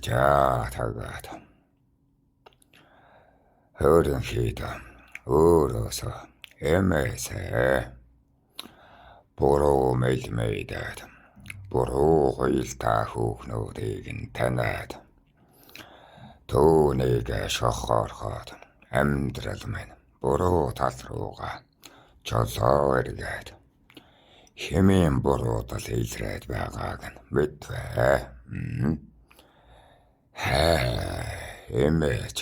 За тагаад өөрөнхийдөө өөрөөсөө эмээсээ буруу мэлмэйдээд буруу хуйлтаа хүүхнүүдийг нь таниад түүнийг шохоорхоод амьдрал минь буруу тал руугаа чолоо эргээд хэмээн буруудал илрээд байгааг нь мэдвэ. Эмээж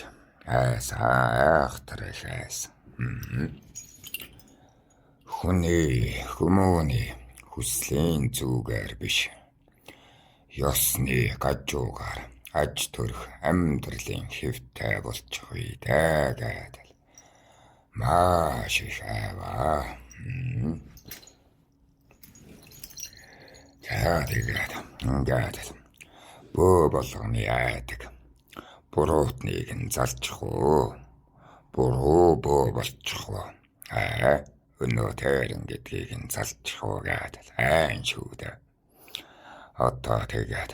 айхтархайс хүмүүний хүслийн зүгээр биш ёсны гажуугаар аж төрөх амьдралын хэвтэй болчихъя гэдэг маш их аваа. Тэгээд ингээд бөө болгоны айдаг буруутныг нь залчих уу, буруу бөө болчих уу, өнөөдөр гэдгийг нь залчих уу гэдэг айн шүү дээ. Одоо тэгээд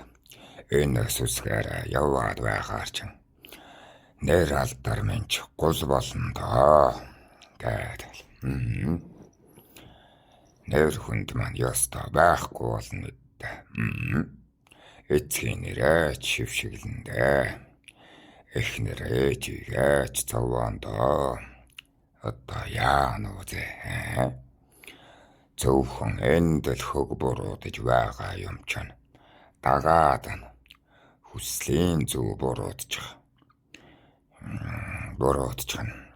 энэ сүсгээр яваад байгаар чинь нэр алдар минь гол болно доо гэдэг. Нэр хүнд маань ёстой байхгүй болно гэдэг. Эцгийн нэрээ шившиглэндээ эхнэр ээжийгээ ч цовоондоо одоо яана үзээ. Зөвхөн эндэл хөг буруудаж байгаа юм чинь дагаад нь хүслийн зүв буруудчих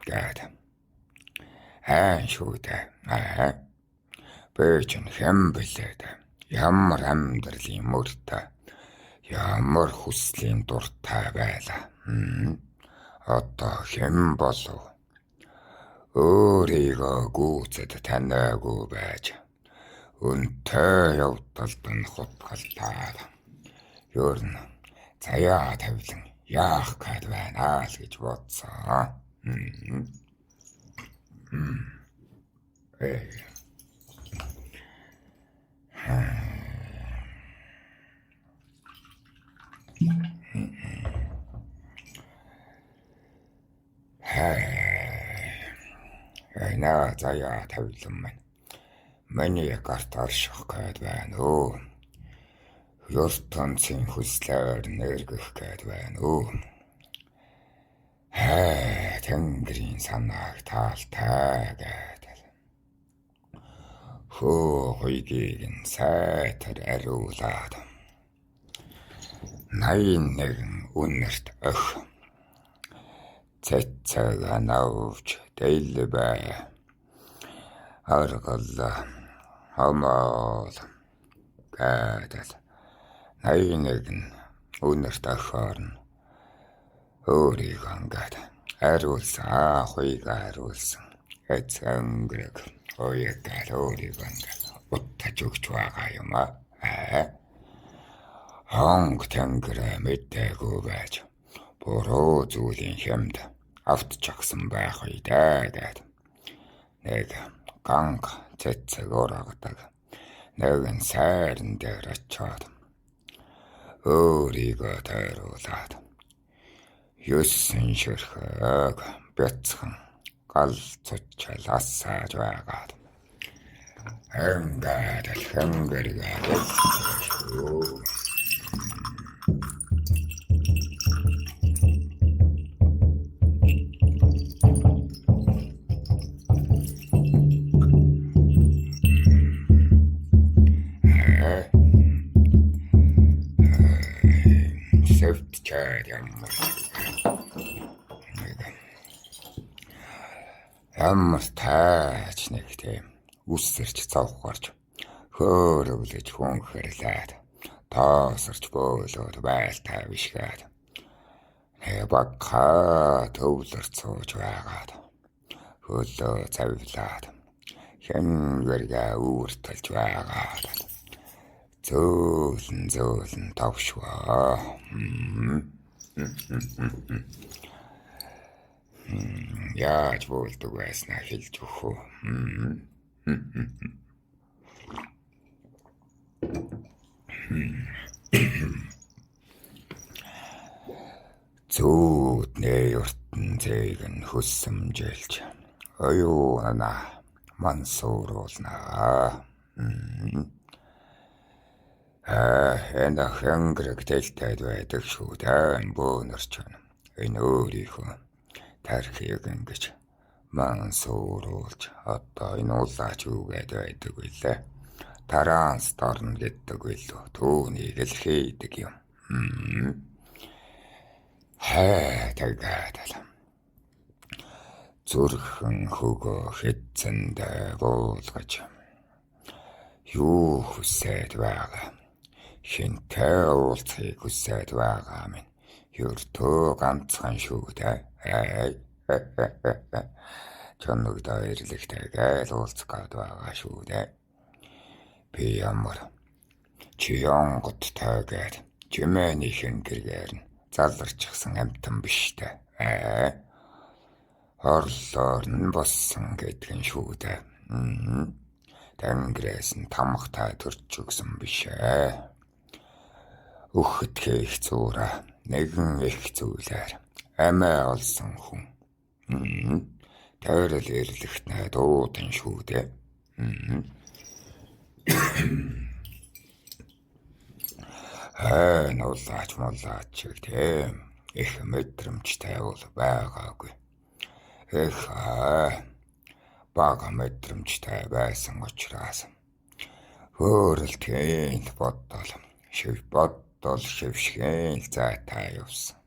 гэдэг. Шүү дээ. Би чинь хэм билээ дээ. Ямар амьдралын мөртэй, ямар хүслийн дуртай байлаа. Одоо хэм болов өөрийгөө гүйцэд таниагүй байж өнтэй явдалд нь хутгалтаад ер нь заяа тавилан яах гээд байна л гэж бодсон. Наа заяа тавилан маань миний гарт орших гээд байна уу. ертөнцийн хүслээр нэргэх гээд байна уу. Тэнгэрийн санааг таалтай гэдэг. Хөөгийг нь сайтар ариулаад 81 үнэрт өх цэцэг навж дэлбэ аргал хамаал гэдэг 81 үнэрт өхөр өөрийгөө ингээд ариулсан, хуйгаа ариулсан. Эцэнгэрэг хуйгаа өөрийгөө ингээд уттаж өгч байгаа юм аа. Хонг тэнгэрэ мэдээгүй байж буруу зүйлийн хэмд автчихсан байх үедээ гэдэг. Нэг ганг цэцэг ургадаг. Нэг нь сайран дээр очиод өөрийгөө тайруулаад 9 ширхэг бяцхан гал цочол асааж байгаад ингээд тэнгэргээ ямар тааж нэг тийм үсэрч цавхарч хөөрөвлөж хүнхэрлээд тоосорч бөөлөд байлтай бишгээд багха төвлөрч сууж байгаад хөлөө цавилаад хэнгэргээ үүртэлж байгаад зөөлөн товшваа. Яаж болдог байснаа хэлж өгөх үү. Зүүдний ертөнцийг нь хөссөмжилж оюунаа мансууруулнаа. Энэ хангрэг дэлтэйд байдаг шүү дээ бөөнөрч байна. Энэ өөрийнхөө тархийг ингэж мансууруулж одоо энэ улаач үгээд байдаг билээ. Таранс дорно гэдэг билүү. Түүнийг л хийдэг юм. Тэгээд зүрхэн хөгөө хэдсэндээ буулгаж юу хүсээд байгаа, хинтээ уулзахыг хүсээд байгаа минь ердөө ганцхан шүү дээ. Чоногдоо ирлэгтэйгээ уулзах гээд байгаа шүү дээ. Би ямар чионгот таагаад чимээнийхэн гэргээр нь заларчихсан амтан биш дээ. Орлоор нь боссон гэдгэн шүү дээ. Тэнгэрээс нь тамхтай төрж өгсөн биш ээ. Өгөхөд хийх зуураа нэгэн их зүйлээр амиа олсон хүн. Тойрол ирлэгтнээ дуудан шүү дээ. Нуулаач муулаач тийм их мэдрэмжтэй бол байгаагүй. Бага мэдрэмжтэй байсан учраас өөрөлтгийн бодол шившгийн зайтай явсан.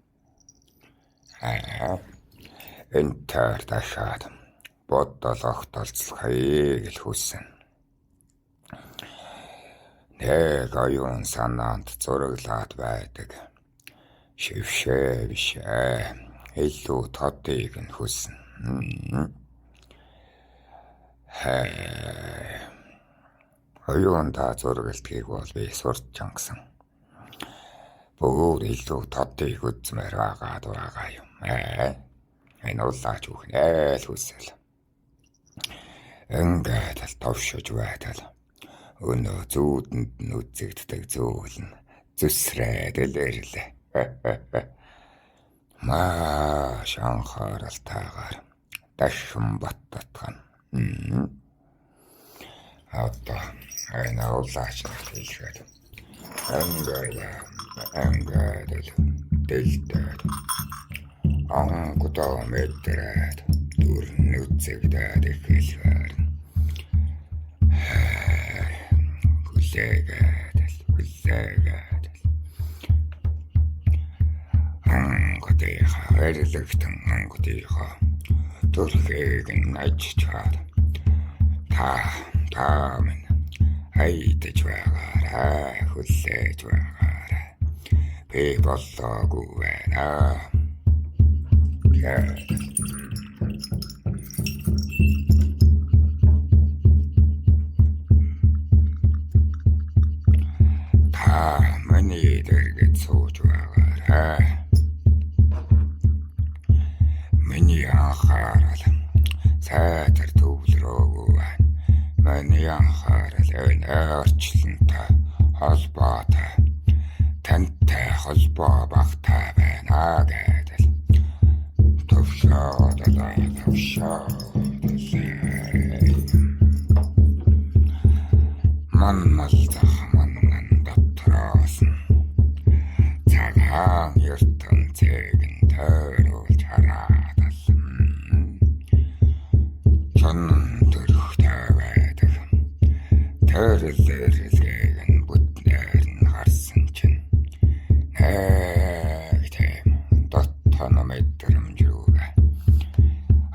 Энтээр дахиад бодол огтолцохыг л хүсэн. Нэг оюун санаанд зураглаад байдаг. Шившээ бишээ. Илүү тодыг нь хүсэн. Оюунда зурагладгийг бол би сурч чангасан. Бүр илүү тодыг үзмээр байгаа юм. Энэ улаач үхнээ л хүсэл. Ингээд л товшиж байтал өнөө зүүдэнд нь үзэгддэг зүйл нь зүсрээд л ирлээ. Маш анхааралтайгаар дахин баттатгана. Одоо энэ улаач хэлгээд ингээд л дэлдээд ангудаа мэдрээд дүрн үзэгдээд эхэлгээр хүлээгээд ангудынхаа эрлэгтэн ангудынхаа төрхийг нь ажичаад та минь хайдаж байгаарай, хүлээж байгаарай. Би болоогүй байна. Та миний дэргэд сууж байгаарай. Миний анхаарал сайтар төвлөрөөгүй байна. Миний анхаарал энэ орчлонтой холбоотой тантай холбоо багтай байна гэдэг. Төвшөөд маннан дотроос цагаан ертөнцийг нь тойруулж хараад чонн төрхтэй байдаг. Тойрлыг нь бүтнээр нь харсан чинь нэг тийм дотн мэдрэмж рүүгээ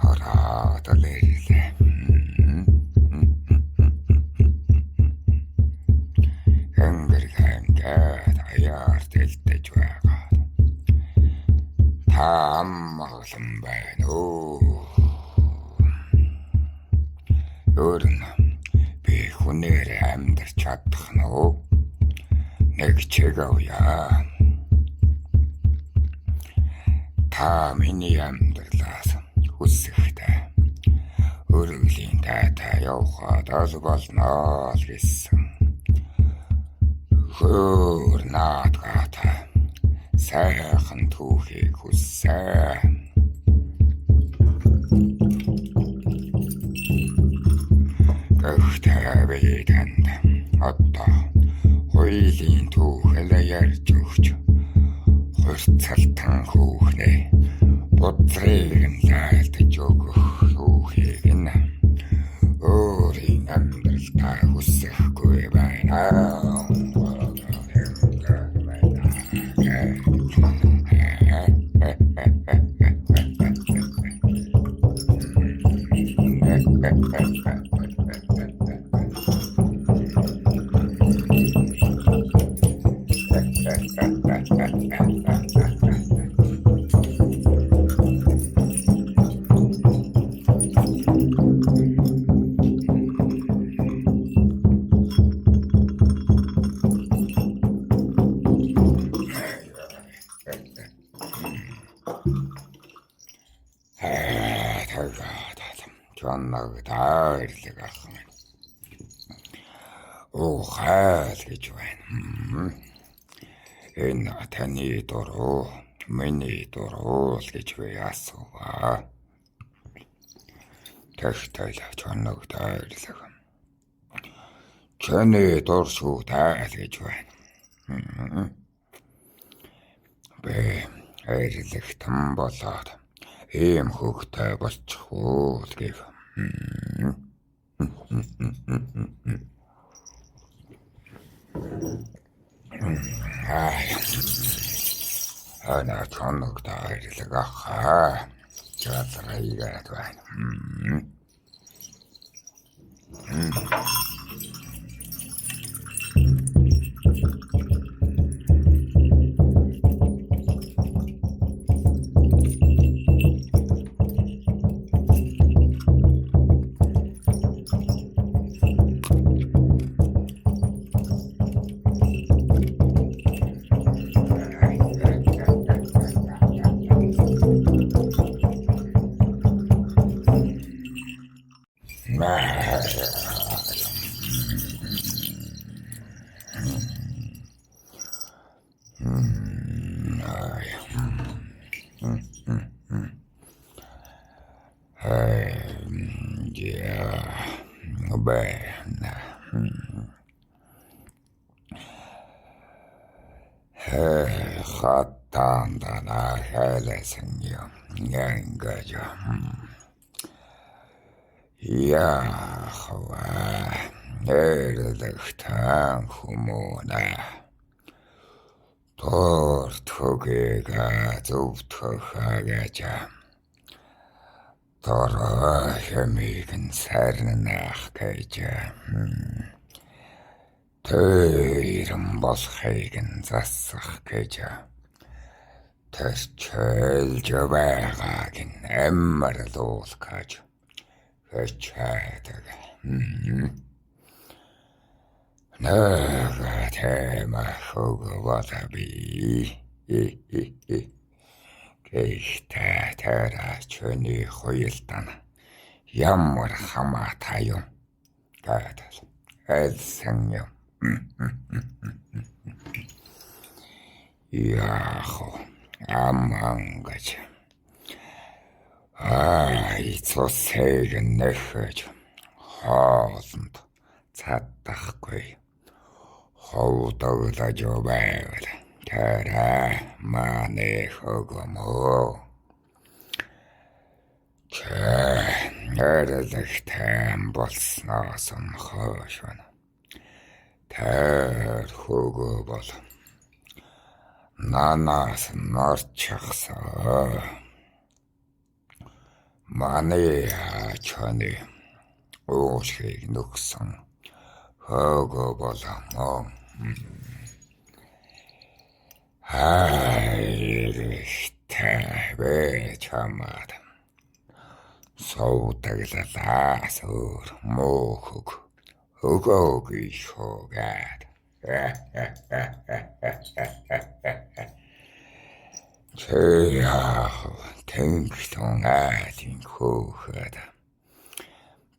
ороод л ирлээ. Ингээд аяар дэлдэж байгаа. Та амгалан байна уу? Өөр нь би хүнээр амьдарч чадах нь уу? Нэг чиг авъя. Та миний амьдралаас хүсэхтэй Өргөлийн тайтай явхад ол болно л гэсэн. Хөөр наадгаатай сайхан түүхийг хүссэн. Гэхдээ би танд одоо хоёулын түүхэл ярьж өгч хурцалтан хүүхнээ бодрыг нь лайлдаж өгөх түүхийг нь өөрийн амьдралтаа хүсэхгүй байна. Чонногдойлог ах минь. Хайл гэж байна. Энэ таны дуруу, миний дуруу л гэж би асууа. Тэгтэл чонногдойлог. Чөний дур шүү тайл гэж байна. Би эрлэгтэн болоод ийм хөвгтэй болчих уу л гэв. Ана чонногдоо эрлэг ахаа. Чатрайгаад байна. Хаттаандана хайласан юм янгаж. Яхва эрлэгтэн хүмүүнэ торт хөгээга зөвтгөх агаж. Тора хэмиг нь сарнах гэж. Тэрэн болохыг нь засах гэж. Тэрчэлж байгааг нь амарлуулах гэж. Хэчээдэг. Нага тэма хөгвода би. Гэхдээ тэраа чөний хуйлдан ямар хамаатай юм. Гэдэл элсэн юм. Яахо аман гэж. Эцосыг нэхэж хоолнд цадахгүй. Ховдоглож байвал тэраа мааны хөгөмөө. Эрлэгтэн болсноос нь хойш байна. Тэр хөгөө бол нанаас нарчхсаа. Мааны чоны уушгийг нүгсэн хөгөө болоо. Эрлэгтэн бэ чамаад. Саутаглалаас өөр муу хөг хөгөөгүй шуугаад. Яах тэнгтэн айлын хөөхөд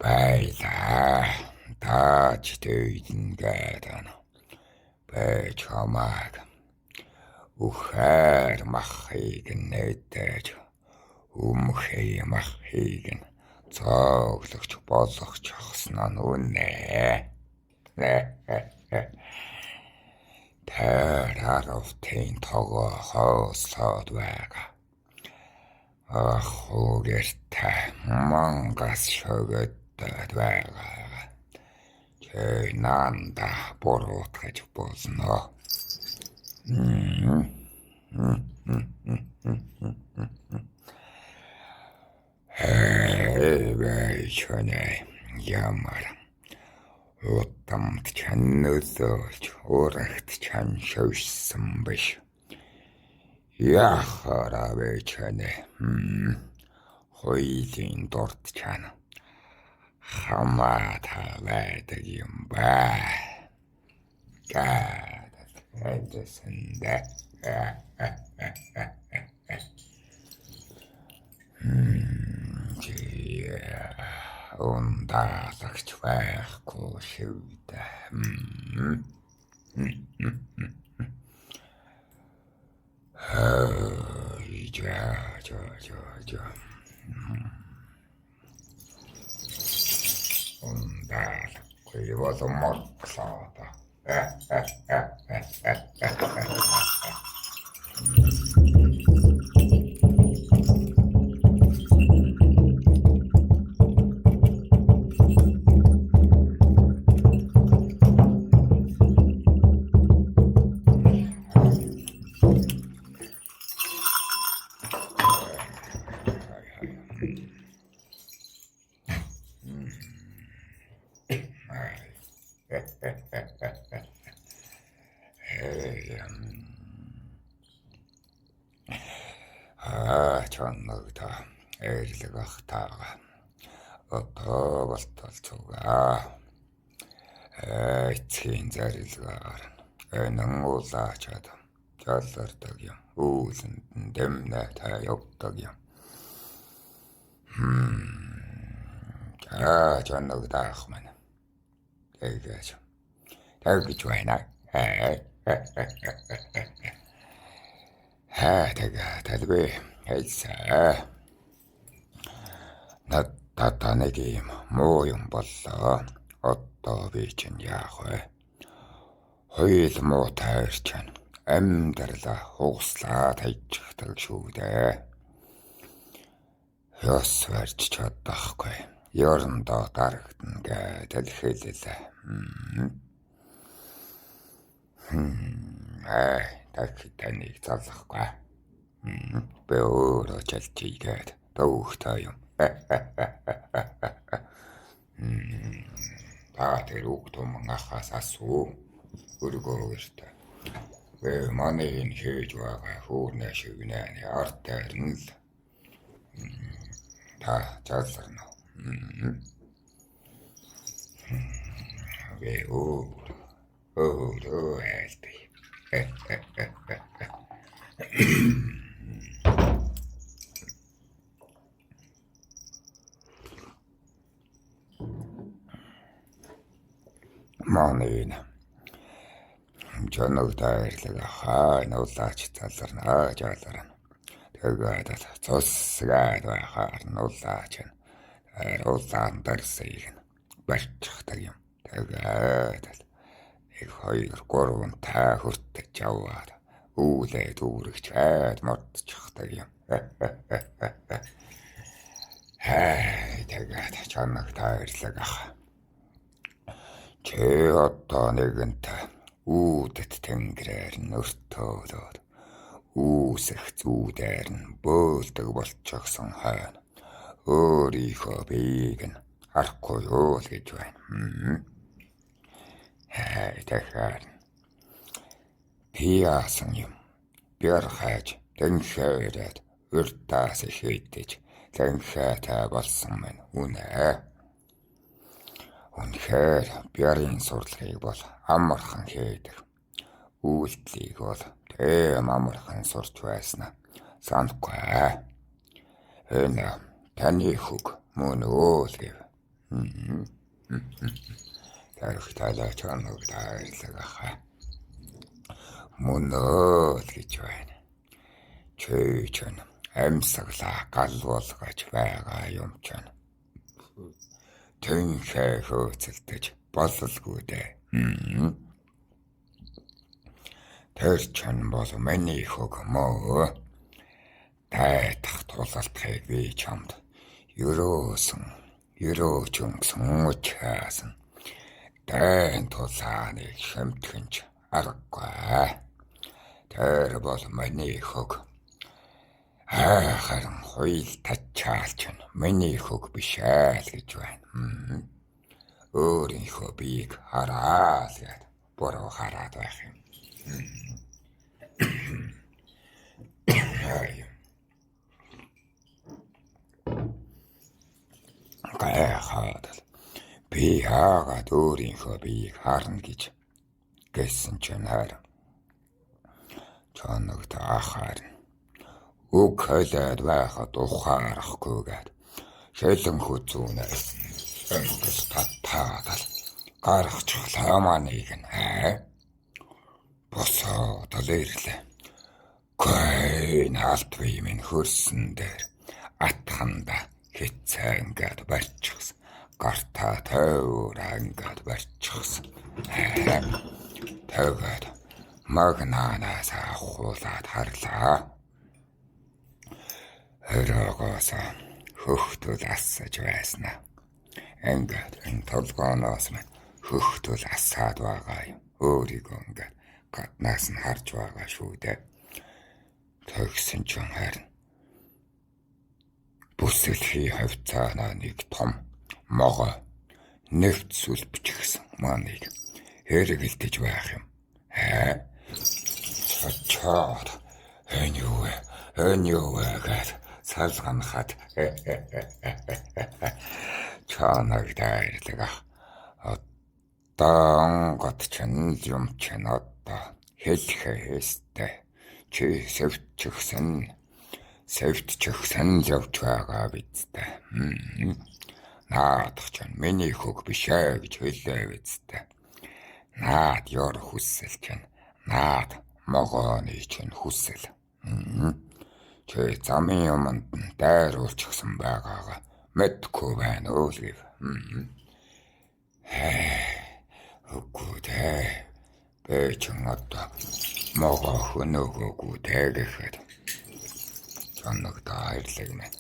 Байлаа. Тааж дэйдэн гэдэг. Байж хамааг. Ухаар махыг нээдэж. Өмхэй махыг цоглогч болгоч ахснаа нүнэ. Тэр аравтын тогоо хоослоод байгаа. Ахугэртэ мангас шогөддөд байгаа. Чи нанда буруутгаж болно. Хэвэйчөнэ ямар утамд чаннөсөж урагт чан шөвсөн биш. Яхара вечэнэ. Хойлын дурд чана. Хамаата байдаг юм ба. Гадад хайдасандэ. Ундаалагч байхгүй шивдэ. Ундаалаггүй бол мотлоо. Чаннагта эрлэг ахтаага. Одоо болтолцугаа. Эцгийн зарилгаар энэн улаачаад жоллордог юм. Үүлэнд дэмнэ та явдаг юм. Чаннагта ах мань. Тэгэж байна. Тэгээ талбай хэлсэ. Надад нэг юм муу юм боллоо. Одоо би чинь яах вэ? Хоёул муу таарч амьдралаа хугаслаад хайчихдаг шүү дээ. Ёс барьж чадахгүй. Ёрондоо дарагдана гэдэг хэлэлээ. Так таныг залахгүй. Би өөрөө чалчигээд дөвхтэй юм. Та тэр үгтум ахаас асуу. Өргөөртэй. Би манайг хийж байгаа хүүрнэ шивнэ арт тарин л. Та залсарна. Би ээлтэй. Манайна чанагта эрлэг нуулаач заларна жааларна. Тэгээд цусгаад байхаар нуулаач уулаан дарсыг барьчихдаг юм. Тэгээд 1 2 3 та хүртэж яваад үүлээ дүүрэгч модчихдаг юм. Тэгээд чанагта эрлэг чи одоо нэгэнт үүдэт тэнгэрээр нөртөөлөд үүсэх зүүдээр нь бөөлдөг болчихсон хойно өөрийнхөө биеийг нь харахгүй юу л гэж байна. Тэгэхээр пиасан юм бэр хайж тэнхээрээд уртаас ихээдэж тэнхээтэй болсон мэн үнэ. Үнэхээр бярын сурлагыг бол амархан хийдэг. Үйлдэлийг бол тэм амархан сурч байснаа санахгүй. Энэ таны хөг мөн өөл гэв. Тарих талаач оног тайлгаа. Мөн л гэж байна. Чөөч нь амьсгалаа галуулгаж байгаа юм ч нь. Тэнхээ хөөцөлдөж бололгүй дээ. Тэр чинь бол миний хөг мөө. Тайтах тулалтхыг би чамд ерөөч өнгсөн учаасан. Тайн тулааныг шимтгэнч аргагүй. Тэр бол миний хөг. Харин хуйл тачаалч нь миний хөг биш л гэж байна. Өөрийнхөө биеийг хараа л гэд буруу хараад байх юм. Гайхаад би яагаад өөрийнхөө биеийг харна гэж гэсэн чинь харин чоногт ахаарна. Үг хэлээд байхад ухаарахгүйгээд шилэн хүзүүнээс өнгөс татаадал гаргачих ламаныг нь босоод л ирлээ. Гэн алт бие минь хөрсөн дээр атханда хэцээ ингээд барьчихсан. Гартаа тойр ингээд барьчихсан. Тэгээд магнаанаас ахуулаад харлаа. Хөрөөгөөс хөхтөл асаж байснаа. Ингээд энэ толгооноос минь хөхтөл асаад байгаа юм. Өөрийгөө ингээд гаднаас нь харж байгаа шүү дээ. Тэгсэн чинь харин бүсэлхий хавцаанаа нэг том могой нэвт сүлбчихсэн маныг хэрэгэлдэж байх юм. Чачаад энэ юу вэ гэж салганахад чанаг дайрлага одоо гот чинь юм чинь одоо хэлхэхээстэй чи сэвтчихсэн явж байгаа бидтэй. Наадах чинь миний хөг биш ээ гэж хэлээ бидтэй. Наад ёр хүссэл чинь наад могооны чинь хүссэл. Чи замын юмд дайруулчихсан байгаагаа мэдгүй байна уу гэв. Үгүй дээ. Би чинь одоо могоо хөнөөгөөгүй тэгэхэд чанаг дайрлаг минь.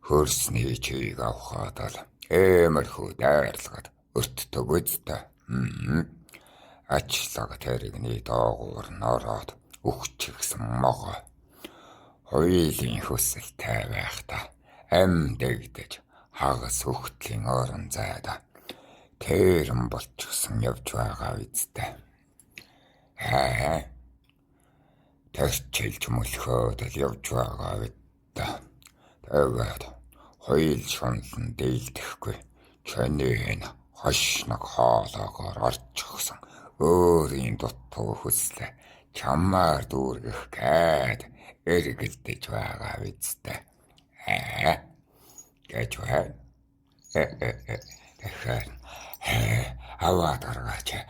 Хөрсний чийг авахад л эмэрхүү дайрлагад өртдөг үстэй. Ачлаг тэрэгний доогуур нороод өгчихсэн могоо. Хоёулын хөсөлтэй байхдаа ам дэгдэж хагас хөхтлийн орон зайда тэрэн болчихсон явж байгаа үстэй. Тэрчилж мөлхөөд л явж байгаа үстэй. Тэгээд хоёул шунлан дийлдэхгүй чанийн хошног хоолоогоор орчихсон өөрийн дутуу хүслээ чамаар дүүргэх гээд эргэлдэж байгаа үстэй. Гэж байна. Тэгэхээр аваад гаргаач гэх.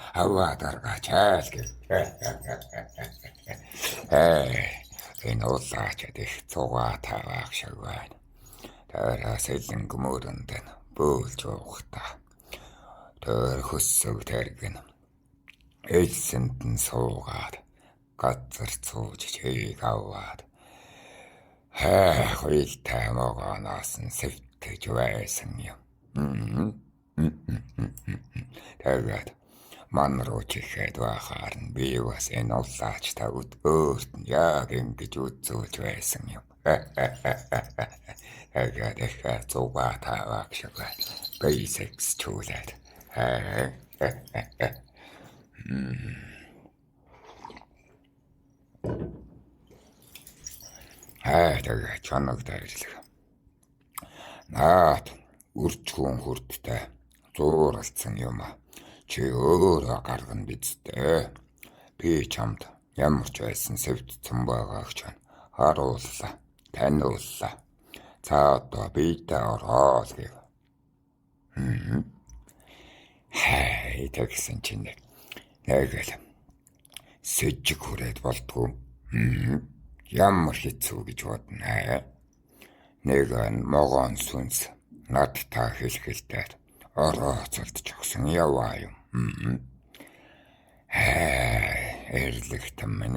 Энэ улаачад их цугаа таваах шиг байна. Тэрээс элэн гмөрөнд нь бөөлж уухдаа. Тэр хөссөг тэргэн элсэнд нь суугаад газар цууж чийг аваад хуйлтай могооноос нь сэвтэж байсан юм. Тэгээд ман руу чихээд байхаар нь би бас энэ улаач та өөрт нь яг ингэж үзүүлж байсан юм. Тэгээд их цугаа таваах шиг байна. Basics чуулаад. Тэгээд чанаг дайрлага. Наад үрчгүүн хүрдтэй зууралцсан юм. Чи өөрөө гаргана бидтэй. Би чамд ямар ч байсан сэвтцэн байгааг чинь харууллаа, таниуллаа. За одоо бидээ ороо л гэв. Хай тэгсэн чинь нэг л сэжиг хүрээд болдгоо. Ямар хэцүү гэж бодно. Нэг могоон сүнс над та хэлхэлдээр орооцолдчихсан яваа юм. Эрлэгтэн минь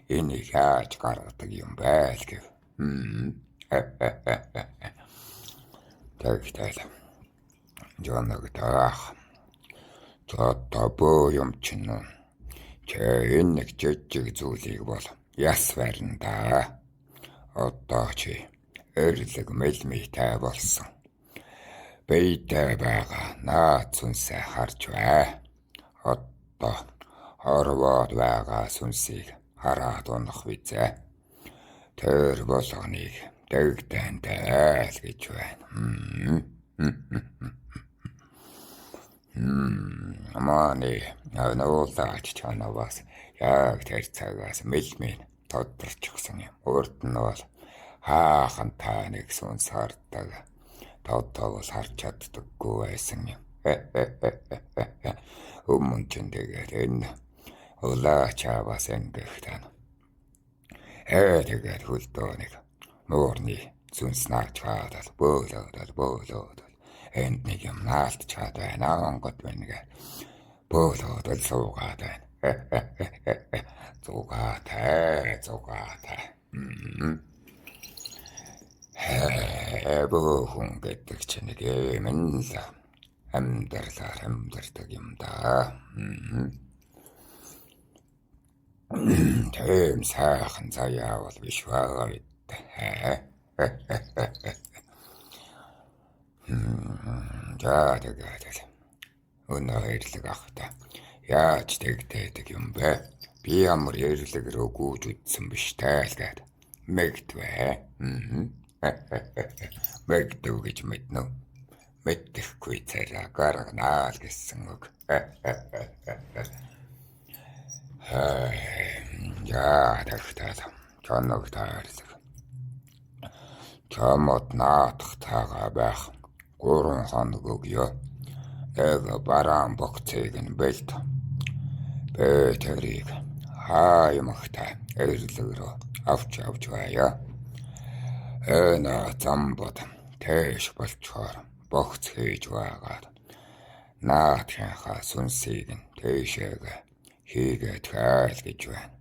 энийг яаж гаргадаг юм байл гэв. Тэгтэл жоногдоох. Цоттобоо юм чинь энэ нэг жижиг зүйлийг бол яс барина да. Одоо чи эрлэг мэлмитэй болсон. Бийтэй байгаа наад сүнсээ харж бай. Одоо хорвоод байгаа сүнсийг хараад унах визээ. Тэр болгоныг дэгдэнтэй айл гэж байна. Амааны нуулаач чанаваас яг тэр цагаас мэлмийн тодорчсон юм. Урд нь бол хаахан та нэг сүнс хардаг. Тодтол харж чаддаггүй байсан юм. Өмнө ч тэгээд энэ улаачааваас ингэхтэн. Тэгээд хөлдөө нэг муурны сүнс наач хаадаг бөөлөөд. Энд нэг юм наалт чад байна. Онгод байна. Бөөлөөд суугаад байна. Зугаатай. Бөөхөн гэдэг чинь нэг юм л амьдралаар амьдардаг юм да. Тэм сайхан заяа бол биш байгаа бид. Тэгээд өнөө эрлэг ахта яаж тэгдэг юм бэ? Би ямар эрлэг рүү гүйж үдсэн биш тайл гээд мэгдвэ. Мэгдэв гэж мэднэ. Мэддэхгүй царай гарганаа л гэсэн үг. Тэгтэл чоногтаарлаг. Чамд наадах таага байх 3 хоног өгье. Нэг бараан богцыг нь бэлт. Тэрийг хаймахтай эрлэг рүү авч байя. Замбод тэш болчоор богц хийж байгаад наадхынхаа сүнсийг нь тэшээг хийгээд хайл гэж байна.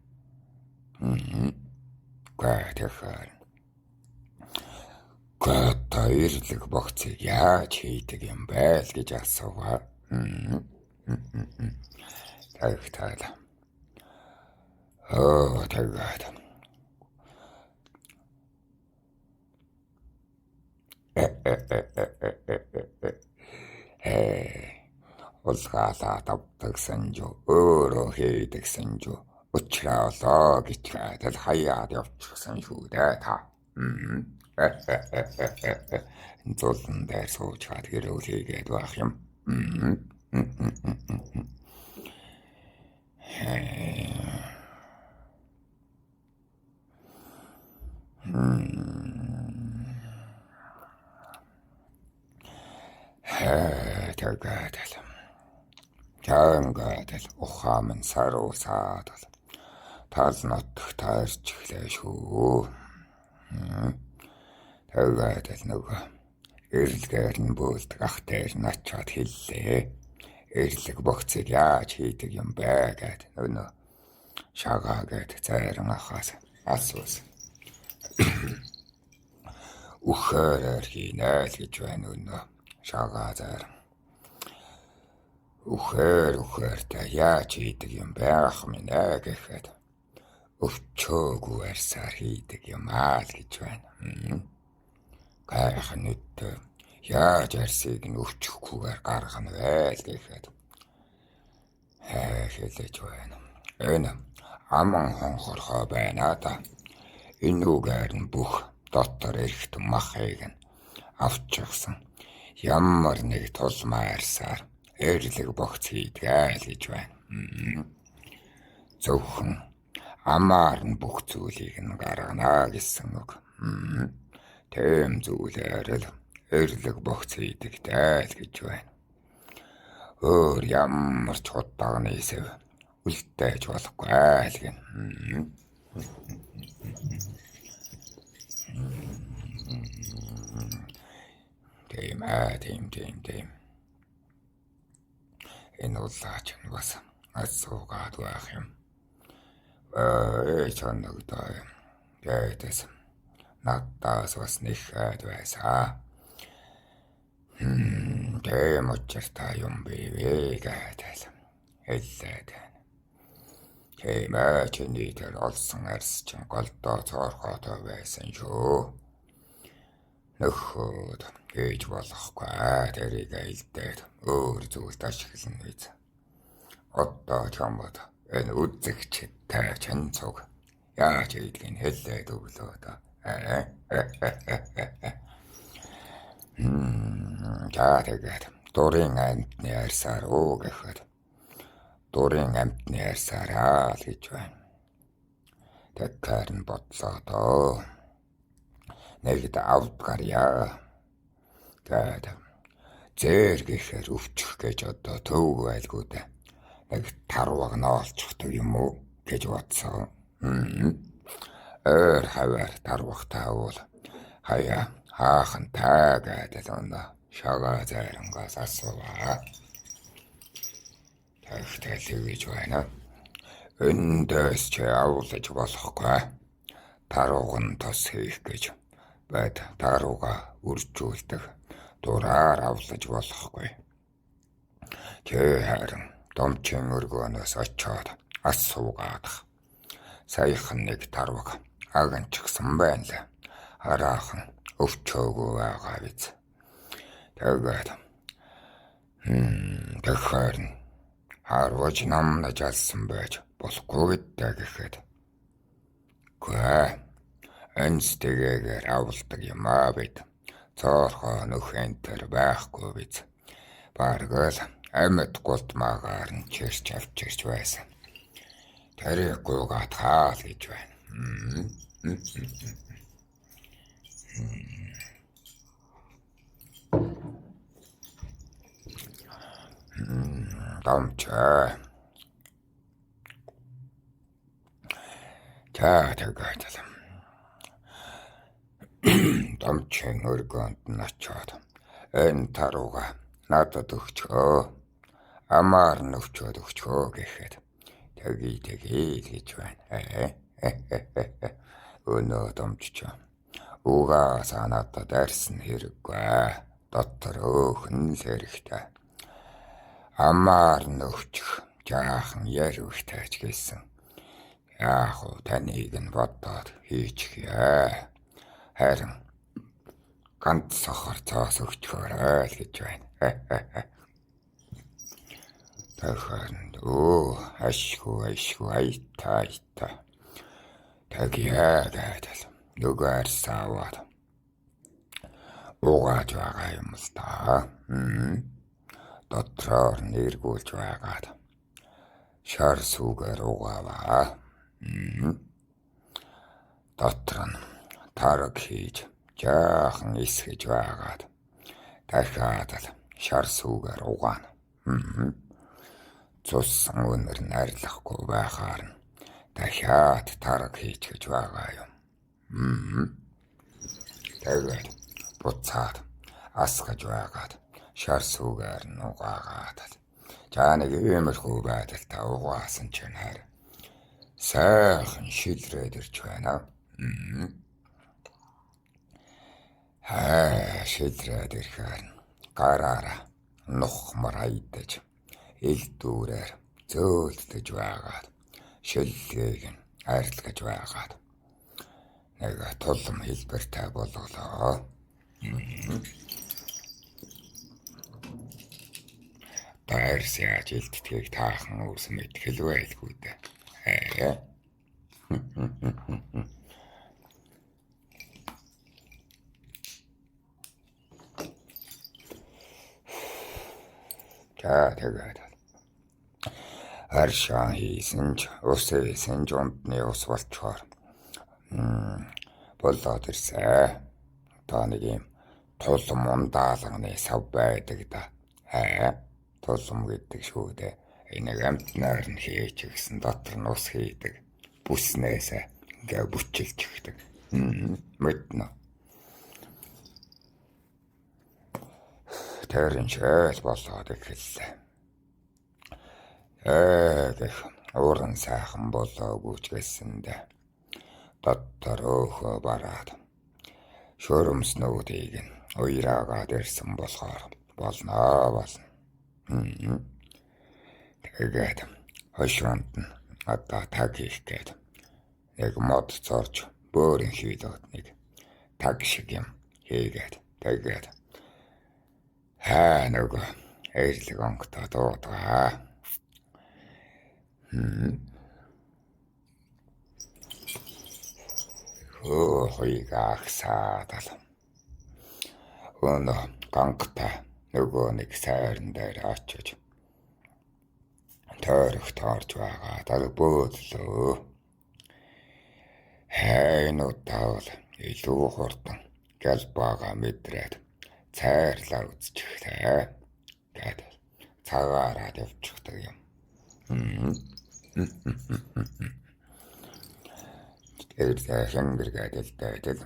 Гата эрлэг богцыг яаж хийдэг юм бэ л гэж асуугаа. Тэгтэл тэгээд улгаалаа тавдаг санжуу өөрөө хийдэг санжуу уучраалаа гэж хадал хаяад явчихсан шүү дээ та. Золон дээр сууж хаад гэрүүл хийгээд байх юм. Tagaadal ухаан саруусаад тал нотх таарч эхлэв шүү. Tagaadal нөгөө эрлэгээр нь бөөлдөг ах дээр начаад хэллээ. Эрлэг богцыг яаж хийдэг юм бэ гэд нөгөө шагаагээд цайран ахаас асуусан. Ухаараар хийнэ л гэж байна өнөө шагаа зар. Ухаартай яаж хийдэг юм байх минь гэхэд өвчөөгүй арсаар хийдэг юм аа л гэж байна. Гайхах нүд яаж арсыг нь өвчихгүйгээр гаргана вэ л гэхэд хэлж байна. Энэ аман хонхорхоо байна да. Энэ үгээр нь бүх дотор эрхт махыг нь авчихсан. Ямар нэг тулмаа арсаар эрлэг богц хийдгээ л гэж байна. Зөвхөн амаар нь бүх зүйлийг нь гаргана гэсэн үг. Тэм зүйлээр л эрлэг богц идэгтэй л гэж байна. Өөр ямар ч хутагны эсэв үлдээж болохгүй л гэн. Тийм. Энэ улаач нь бас асуугаад байх юм. Чоногдоо юм. Гэтэс надаас бас нэхэд байсан. Тийм учраас та юм бивээ гэтэл хэлээд байна. Тийм чиний тэр олсон арс чинь голдоо цоорхоотой байсан шүү. Нөхөд гэж болохгүй тэрийг илдээд өөр зүйлд ашиглана биз. Одоо чамд энэ үзэгчтэй чин цуг яаж ийдгийг хэлээд өглөө та. Тэгээд дурын амтны арсаар уу гэхэд дурын амтны арсаараа л гэж байна. Тэгэхээр нь бодлоо доо. Нэгд авдгарья. Тэгээд зэр гэхээр өвчих гэж одоо төв байлгүй дээ. Нэг тарваг ноолчихдаг юм уу гэж бодсон. Өөр хавар тарвах таавал хаяа хаахан таа гэдэг оноо шагаа зайрангаас асууа. Тэгтэл гэж байна. Эндээс ч авуулж болохгүй. Тарууган тос хийх гэж бод тарууга үржүүлдэг дураар авлаж болохгүй. Тэ харин домчин өргөнөөс очоод асуугаад саяхан нэг тарууг аганчихсан байна л. Хараахан өвчөөгүй байгаа биз. Тэгээд тэгэхээр харуулж намнаж алсан байж болохгүй гэдэг гэхэд гээ энстэйгээр авалдаг юм аа бид. Цоорхоо нөхөн тэр байхгүй биз. Баргал амьд гултмаагаар нь чирч авчирч байсан. Тэрийг гуйгаад хаал гэж байна. Домчаа. Тэгээд домчин өргөнд нь очоод энэ тарууга надад өгчөө. Амар нь өгчөө гэхэд тэгі гэж байна. Өнөө домччоо. Угаасаа надад арьсан хэрэггүй. Дотор өөхөн л хэрэгтэй. Амар нь өгчих жаахан яривхтэй ч гэсэн. Яах вэ таныг нь бодоод хийчихье. Харин ганц сохор цаас өгчөөрэй л гэж байна. Тэгэхээр ашгүй айта. Тэгье гэдэг нөгөө арсаваад угааж байгаа юм л та. Дотроор нэргүүлж байгаад шар сүгээр угааваа. Дотор нь тараг хийж жаахан исгэж байгаад дахиад л шар сүгээр угаана. Цуссан өнөр нь арилахгүй байхаар нь дахиад тараг хийж гэж байгаа юм. Тэгээд буцаад асгаж байгаад шар сүгээр нь угаагаад за нэг иймэрхүү байдалтай угаасан чинь харин сайхан шилрээд ирж байна. Шилрээд ирэхээр гараараа нухмар айдаж ил дүүрээр зөөлдөж байгаад шилгээг нь арилгаж байгаад нэг тулам хэлбэртэй болголоо. Таарс яаж илтгэхийг таахан үс мэдхэл байлгүй дээ. Тэгээд аршаа хийсэн ч ус хийсэн ч ундны ус болчоор болоод ирсэн. Та нэг юм тулам ундаалганы сав байдаг да. Тулам гэдэг шүү дээ. Энийг амтнаар нь хийж гисэн дотор нь ус хийдэг. Бүснээсээ ингээ бүчилж ихдэг. Мэднэ. Тэрэн шэл болоод эхэллээ. Гэх ууран сайхан болоогүй ч гэсэндээ дотор өөхөө бараад шуурмснуудыг нь уяраагаад ирсэн болохоор болно. Тэгээд хошуунд нь одоо таг хийх гээд нэг мод зорж бөөрийн хийлээд нэг таг шиг юм хийгээд тэгээд нөгөө эрлэг онготоо дуудгаа. Хойг агсаад ал. Өнөө гангата нөгөө нэг сайран дээр очиж төрөх таарч байгаа дал бөөдлөө. Хайнуудаа илүү хурдан гал бага мэдрээд цайрлаа үзчихлээ. Тэгээд цагаараад явчихдаг юм. Тэгээд хангэргээд илтээд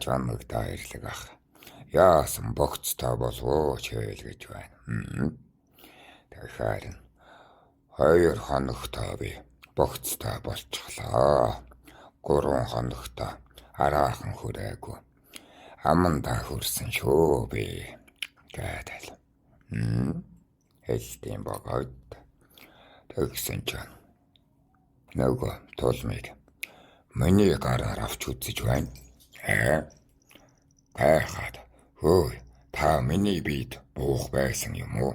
чанагтаа ирлэг ах. Яасан богцтой болов чээл гэж байна. Тэгэхээр 2 хоногтой би богцтой болчихлоо. 3 хоногтой араахан хүрээгүй. Амандаа хүрсэн шүү би. Гэдэг. Хэлтийн богод. Тэгсэн чинь нөгөө тулмыг миний гараар авч үзэж байна. Гайхаад хөөе та миний биед буух байсан юм уу?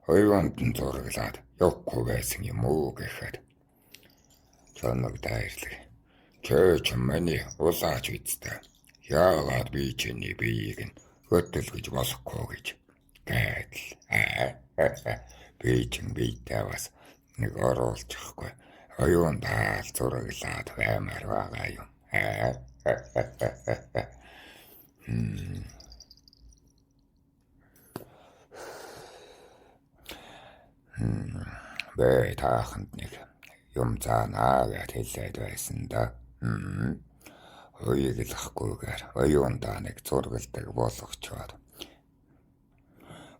Хоёроонд нь зураглаад явахгүй байсан юм уу гэхэд чанагтаа ирлээ. Чөөч миний улаач үсттэй. Яагаад би чиний биеийг нь хөтөлгөж болохгүй гэж гэдэл. Би чин биетэй бас нэг оруулчихгүй. Оюун таал зураглаад баймаар байгаа юм. Бэ тааханд нэг юм заанаа гэж хэлээд байсан да. Хоёулахгүйгээр оюундаа нэг зургалдаг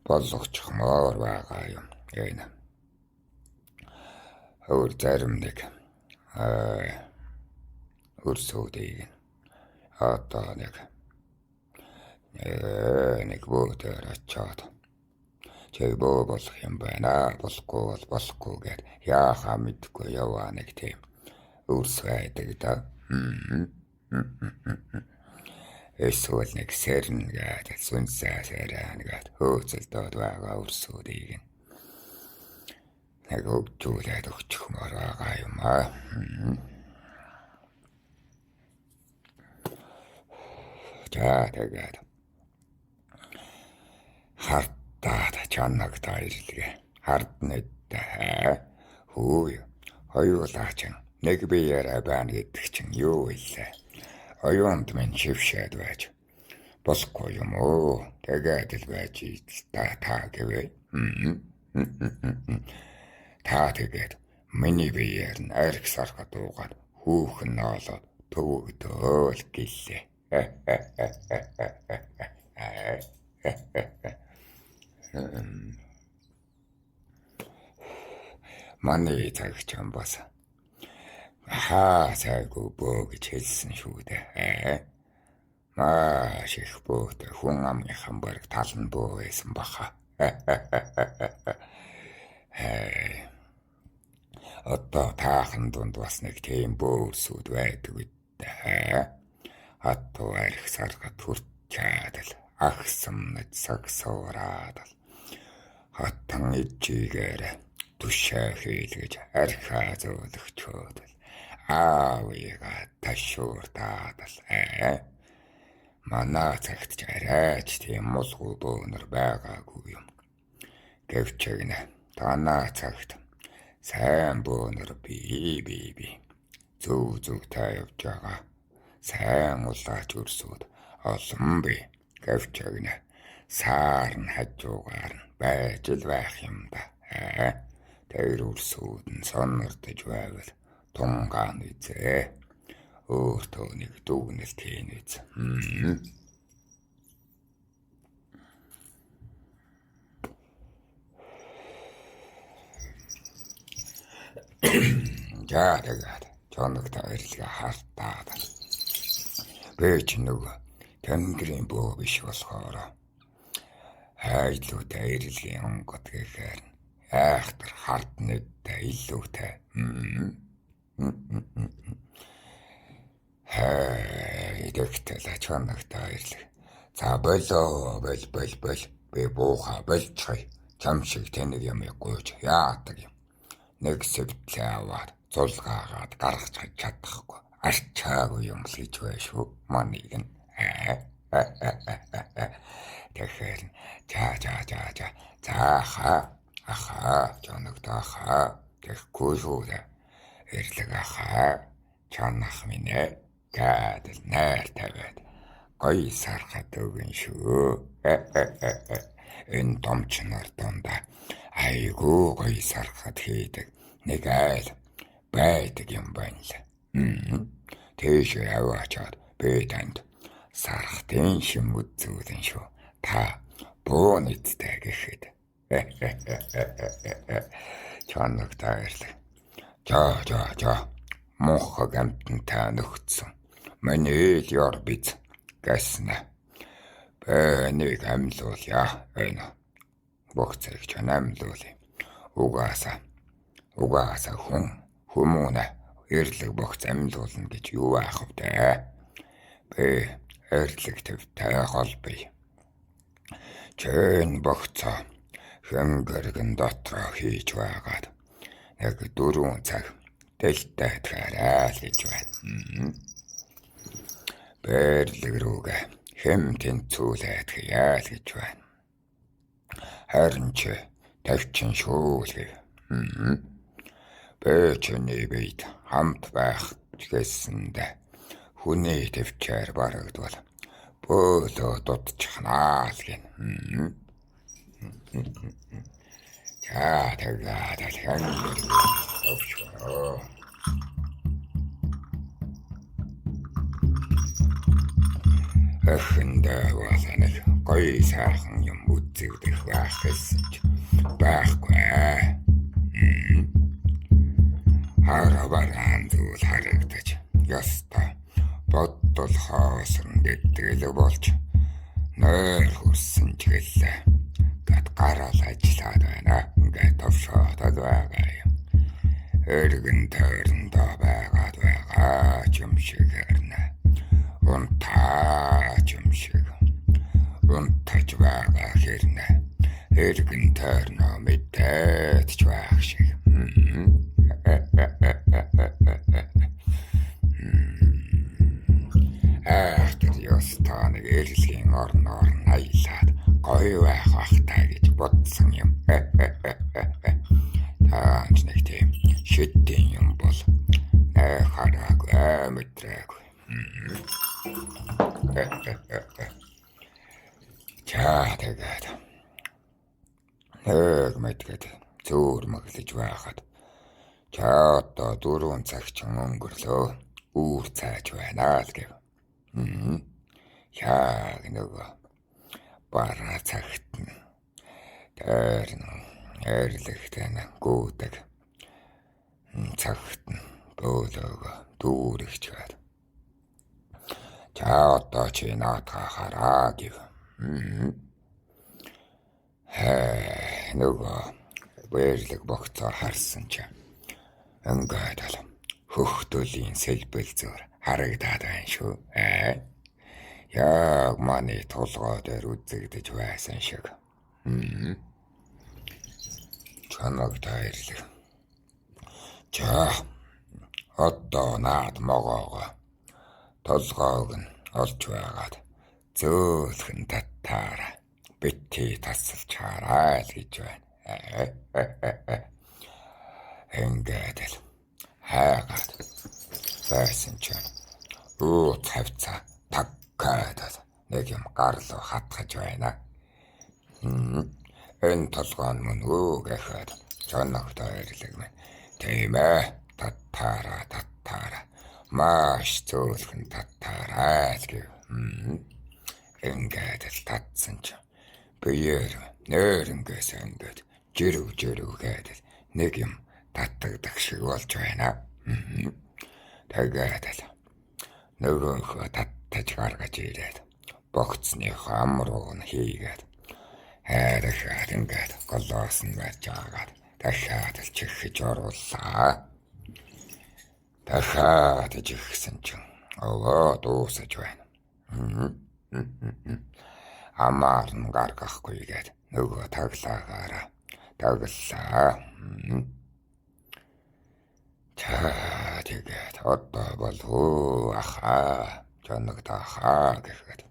болгочихмоор байгаа юм. Энэ өөр зарим нэг өрсөдийг одоо нэг бөөдөр очоод чи бөө болох юм байна. Болохгүй гэд яахаа мэдгүй яваа нэг тийм өрс байдаг да. Эсвэл нэг сэрн гэдэг сүнсээ сэрэн гэдэг хөөцөлдөөд байгаа өрсөдийг нэг өгчүүлээд өгчихмөр байгаа юм аа. Тэгээд хартаад чанагтаа ирлээ. Харднэдтэй хөөе хоёулаач нэг биеэрээ байна гэдэг чинь юу вэ? Оюунд минь шившээд байж болохгүй юм уу? Тэгээд л байж та гэвэ. Та тэгээд миний биеэр нь арх сарха дуугаад хүүхэн ноолоод төвөгдөөл гэлээ. Манай цагч юм бас сайгүй бөө гэж хэлсэн шүү дээ. Маш их бөөтэй хүн амынхан бараг тал нь бөө байсан баха. Одоо таахан дунд бас нэг тийм бөөрсүүд байдаг үдтэй. Хатуу арх саргат хүрчээд л агсамнад сагсуураад л хатан ижигээр түшээ хийлгэж архаа зөөлөгчөөд л аавыгаа ташууртаад л манай цагт ч арайч тийм мулгуу бөөнөр байгаагүй юм. Гэвч гинэ танаа цагт Сайн бөөнөр би. Зүг тавьж байгаа. Сайн улаач өрсөд олон бий. Гэвч өгнө. Саар нь хажуугаар нь байж л байх юм да. Тэр өрсөд нь сонирдож байвал тунгаан үзээ. Өөртөө нэг дүгнэлт хийн үз. За тэгээд чоногтой ирэлгээ хартаад. Би ч нөгөө тэнгэрийн бөө биш болохоор хайдлуутай ирэлгийн онгод гэхээр айхтар хард нэгтэй илүүтэй. Идэгтэл чоногтой ирлэг. За болоо. Би бууха болчихъя. Чам шиг тэнэг юм гүйж яадаг юм. Нэг сэвтлээ аваад зулгаагаад гаргаж чадахгүй. Арчаагүй юм л гэж байна шүү. Маныг нь. Тэгэхээр аха чоногтой аха тэгэхгүй шүү. Ирлэг аха чанах минь гадал найр тавиад гоё сархад өгөн шүү. Энэ томч нар дондаа айгүй гоё сархад хийдэг нэг айл байдаг юм байна л. Тэш яваачаад би танд сархтын шим үзүүлэн шүү. Та бөөнэттэй гэхэд. Чанагтай ирлэг. За. Мохог амтантай нөхцсөн. Миний яр биз гэснэ. Нэг амьлуулъя. Энэ богцыг ч амьлуулъя. Угаасаа хүмүүнэ эрлэг богц амьлуулна гэж юу аах вэ? Би эрлэг төвтэй холбоё. Чэн богцоо хөнгөргөн дотроо хийж байгаад яг 4 цаг дэлтэй таараа л гэж байна. Бэрлэг рүүгээ хэм тэнцүүлээд яал гэж байна. Харин ч тавчин шүүлгээ. Бэчний бийд хамт байх гэсэндэ хүний төвчээр барагдвал бөөлөө дутчихнаа л гин. За тэгээд алхан төвчөө. Эхэндээ нэг гоё сайхан юм үзэгдэх байх гэсэн ч байхгүй. Харабаран зүйл харагдаж яста бодтол хоосон гэдэг л болж нойр хүрсэн ч гэлээ. Гэт гарал ажиллаад байна. Ингээд товшоод байгаа юм. Эргэн тойрондоо байгаад байгаа юм шиг хэрнэ. Унтаач юм шиг. Унтаж байгаа хэрнэ. Эргэн тойрноо мэдээч байх шиг. Ахтар ёстой нэг эрлэгийн орноор аялаад гоё байх бахтай гэж бодсон юм. Таанч нэг тийм шидийн юм бол хараагүй мэдрээгүй. За тэгээд нэг мэдгээд зөөр мэглэж байхад за одоо 4 цаг ч өнгөрлөө үүр цааж байна л гэв. Яг нөгөө бараа цагт нь тэр эрлэгтэй гүдэг цагт нь бөөлөөгөө дүүрэгч байд. За одоо чи наадгаа хараа гэв. Нөгөө бэрлэг богцоор харсан ч ингээд л хөхтөлийн сэлбэл зөөр харагдаад байна шүү. Яг манай толгой дээр үзэгдэж байсан шиг. Чанагтай ирлэг. За одоо наад могоогоо толгойг нь олж байгаад зөөлхөн татаараа бити тасалж хараа л гэж байна. Ингээд л хайгаад байсан чинь цавцаа таггаад нэг юм гарлуу хатгаж байна. Энэ толгойн мөн гэхэд чоногтой ирлэгмэ. Тийм ээ, татара. Маш зөөлхөн татараа л гэв. Ингээд л татсан чинь биеэр нэрнгээс ингээд жирүү гэдэг нэг юм татдаг шиг болж байна. Тэгээд л нөгөөхөө татаж гаргаж ирээд богцныхоо амруу нь хийгээд хайрахад ингээд голоос нь барьж агаад дахиад л чихэж орууллаа. Дахиад чихсэн чинь дуусаж байна. Амаар нь гаргахгүйгээд нөгөө таглаагаараа таглаа. Тэгээд одоо болов ахаа чанагдахаа гэхэд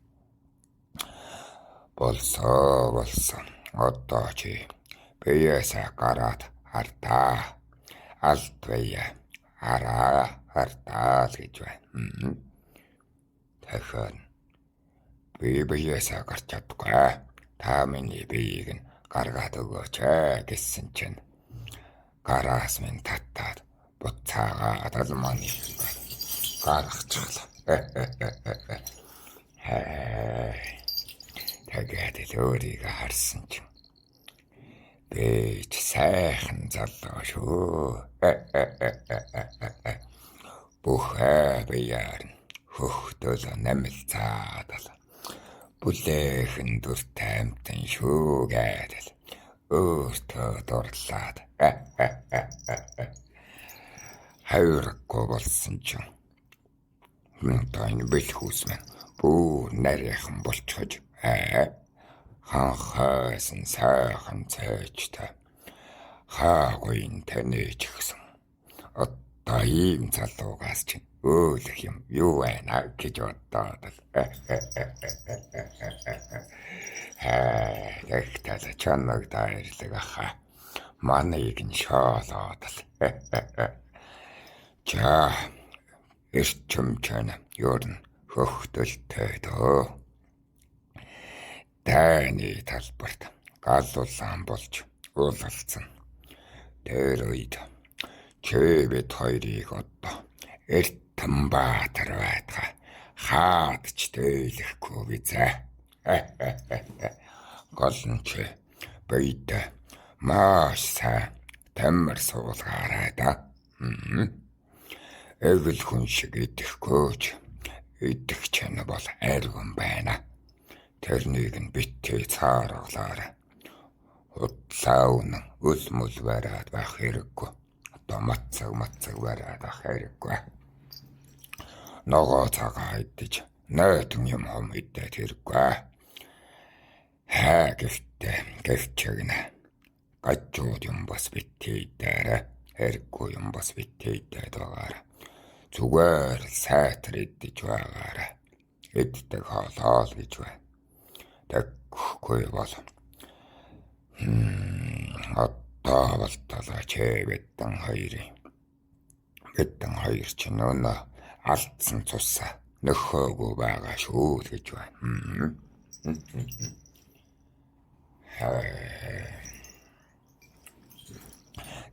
болсон. Одоо чи биеэсээ гараад хартаа. Алт бие хартаа л гэж байна. Тэгэхээр биеэсээ гарч чадахгүй. Та миний биеийг нь гаргаад өгөөч гэсэн чинь гараас минь татаад буцаагаад алманы гаргачихлаа. Тэгээд л өөрийгөө харсан чинь би ч сайхан залуу шүү. Бүх биеэр хөхтөл намилцаад л бүлээхэн дүртэй амтан шүү гэдэл өөртөө дурлаад хайрахгүй болсон чинь энэ бэлхүүс мэн бүр нарийнхан болчихож ханхайсан сайхан цайчтай хаагуйн таньж гисэн одоо ийм залуугаас чинь өөлөх юм юу байна гэж бодоод л тэгтэл чанагдаа ирлэг ахаа манайг нь шоолоод л за эрчим чана ер нь хөхтөлтэй дөө дайны талбарт галуулсан болж уулалцсан. Тэр үед чи бид хоёрыг одоо Эрдэнэбаатар байтга хаад ч дэйлэхгүй бизээ. Гол нь чи бид маш сайн тамир суулгаарай да. Эвэл хүн шиг идэхгүйч идэх чана бол арган байна. Тэрнийг нь битээ цааргалаарай. Удлаа үнэн өл мөл бараад байх хэрэггүй. Одоо мацаг бараад байх хэрэггүй. Ногоо цагаа идэж найтан юм хом идээд хэрэггүй. Гэвчэгнэ. Гажууд юм бас битээ идээрэ. Хэрэггүй юм бас битээ идээд байгаарай. Зүгээр сайтар идэж байгаарай. Иддэг хоолоо гэж байна. Тэгэхгүй бол одоо болтолоо чи бидэн хоёр ч нөө алдсан цусаа нөхөөгүй байгаа шүү гэж байна.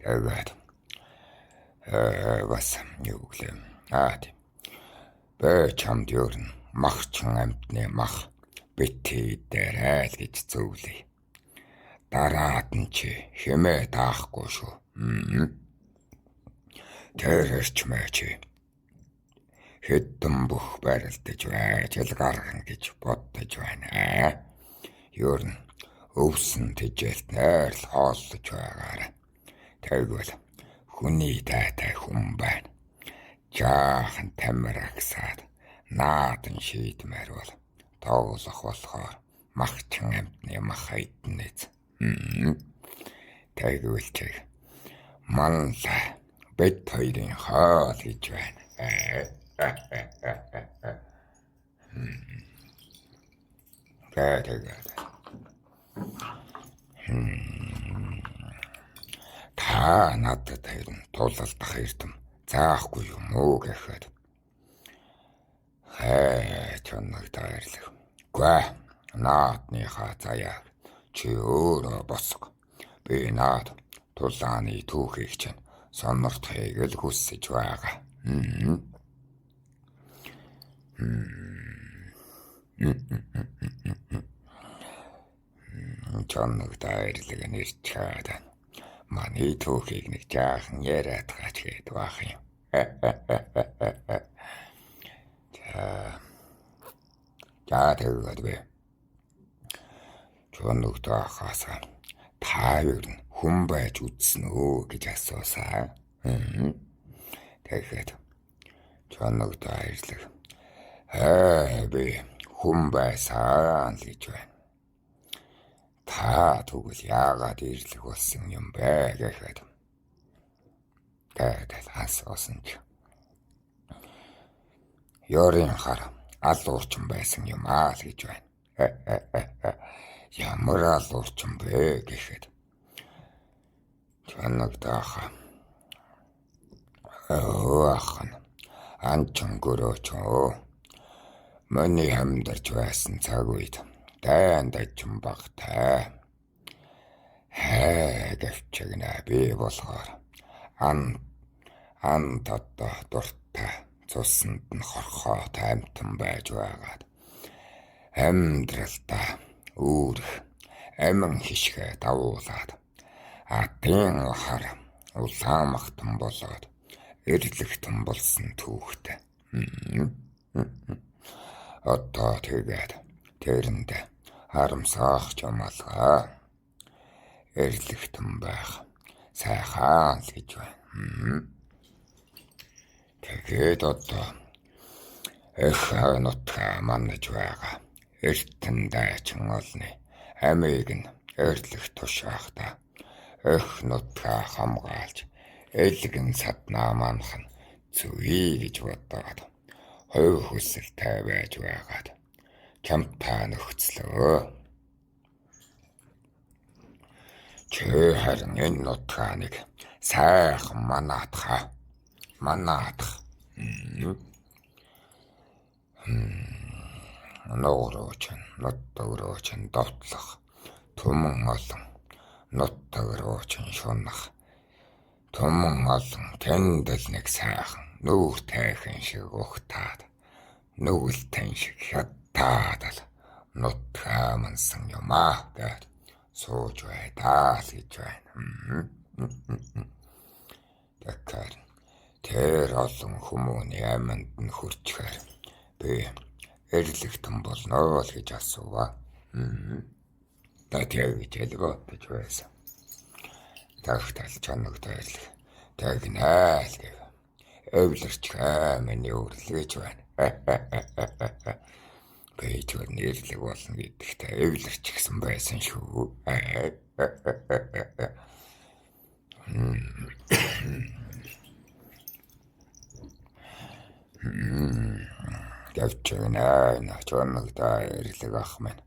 Тэгээд бас юу гэлээ. Тийм. Бэ чамд ер нь махчин амтны мах битээ дээрээ л гэж зөвлөе. Дараад нь чи хэмээ даахгүй шүү. Тэрч чи хэдэн бүх барилдаж байж л гаргана гэж бодож байна. Ер нь өвсөн тэжээлт найр л хооллож байгаарай. Тэгвэл хүний тайтай хүн байна. Жаахан тамир агсаад наадан шийдмээр бол тоглох болохоор махчин амтны мах хайднэз. Тэгвэл чи манлаа бид хоёрын хоол гэж байна. Тэгээд та та надад харин тулалдах эрдэм заахгүй юм уу гэхэд чоног тайрлах. Гүй наадныхаа заяаг чи өөрөө босго. Би наад тулааны түүхийг чинь сонирхохыг л хүсэж байгаа. Чоног тайрлаг нэрч хаад. Манай түүхийг нэг жаахан яриад гаач гээд байх юм. За тэгээд би чоног таахаасаа та юу н хүн байж үзсэн үү гэж асуусаа. Тэгэхээр чоног тайрлаг би хүн байсан л гэж байна. Та тэгвэл яагаад ирлэг болсон юм бэ гэхэд тэгэл асуусан ч ёрын хар ал уурчин байсан юм аа л гэж байна. Ямар ал уурчин бэ гэхэд чоног таахаа ахын анчин гөрөөчөө миний амьдарч байсан цаг үед дайнд ачин багтай гэвчгнэ би болохоор ан одоо дуртай цуснд нь хорхоо таймтан байж байгаад амьдралдаа үүрэх амин хишгэ давуулаад атын хар улаамхтан болоод эрлэгтэн болсон түүхтэй. Одоо тэгээд тэрэнд харамсаах юм алгаа. Эрлэгтэн байх сайхан л гэж байна. Тэгээд одоо нутгаа манаж байгаа эртэн дайчин олны амийг нь эрлэх тушаахта нутгаа хамгаалж элгэн саднаа манхан зүгий гэж бодоод хувь хүсэлтэй байж байгаад чамтаа нөхцлөө. Чи харин энэ нутгааныг сайхан манаадах. Нууруучин довтлох түмэн олон нуттагруучин шунах түмэн олон тэндэл нэг сайхан нүүр тайхан шиг ухтаад нүгэл тань шиг хятаад л нутгаа мансан юм аа гэд сууж байдаа л гэж байна. Тэгэхээр тэр олон хүмүүний аминд нь хүрчээр би эрлэгтэн болно л гэж асуува. Тэгэж бодож байсан. Тагтал чоног тайрлах тагнаа л гэв. Өвлөрч миний өрлөж байна. Би ч нэрлэг болно гэдэгтээ өвлөрч гисэн байсан шүү. Гэвчгнэ чоног тайрлаг ах минь.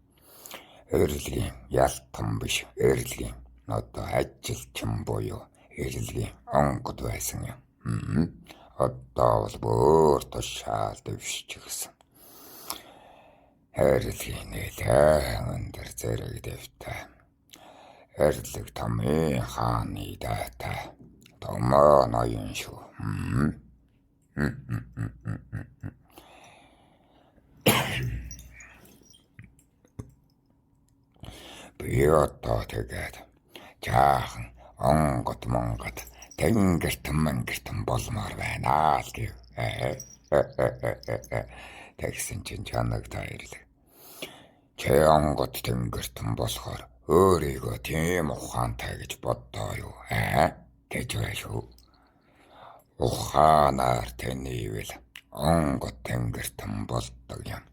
Эрлэгийн ялтан биш, эрлэгийн одоо ажилчин буюу эрлэгийн онгод байсан юм. Одоо бол бүр тушаал дэвшчихсэн. Эрлэгийн нэлээд өндөр зэрэг дэвтэй. Эрлэг томын хааны дайтай. Томоо ноён шүү. Би одоо тэгээд жаахан онгод монгод тэнгэртэн болмоор байна л гэв. Тэгсэн чинь чанаг тайрлаг. Чи онгод тэнгэртэн болохоор өөрийгөө тийм ухаантай гэж боддоо юу гэж байна шүү. Ухаанаар тэнивэл онгод тэнгэртэн болдог юм.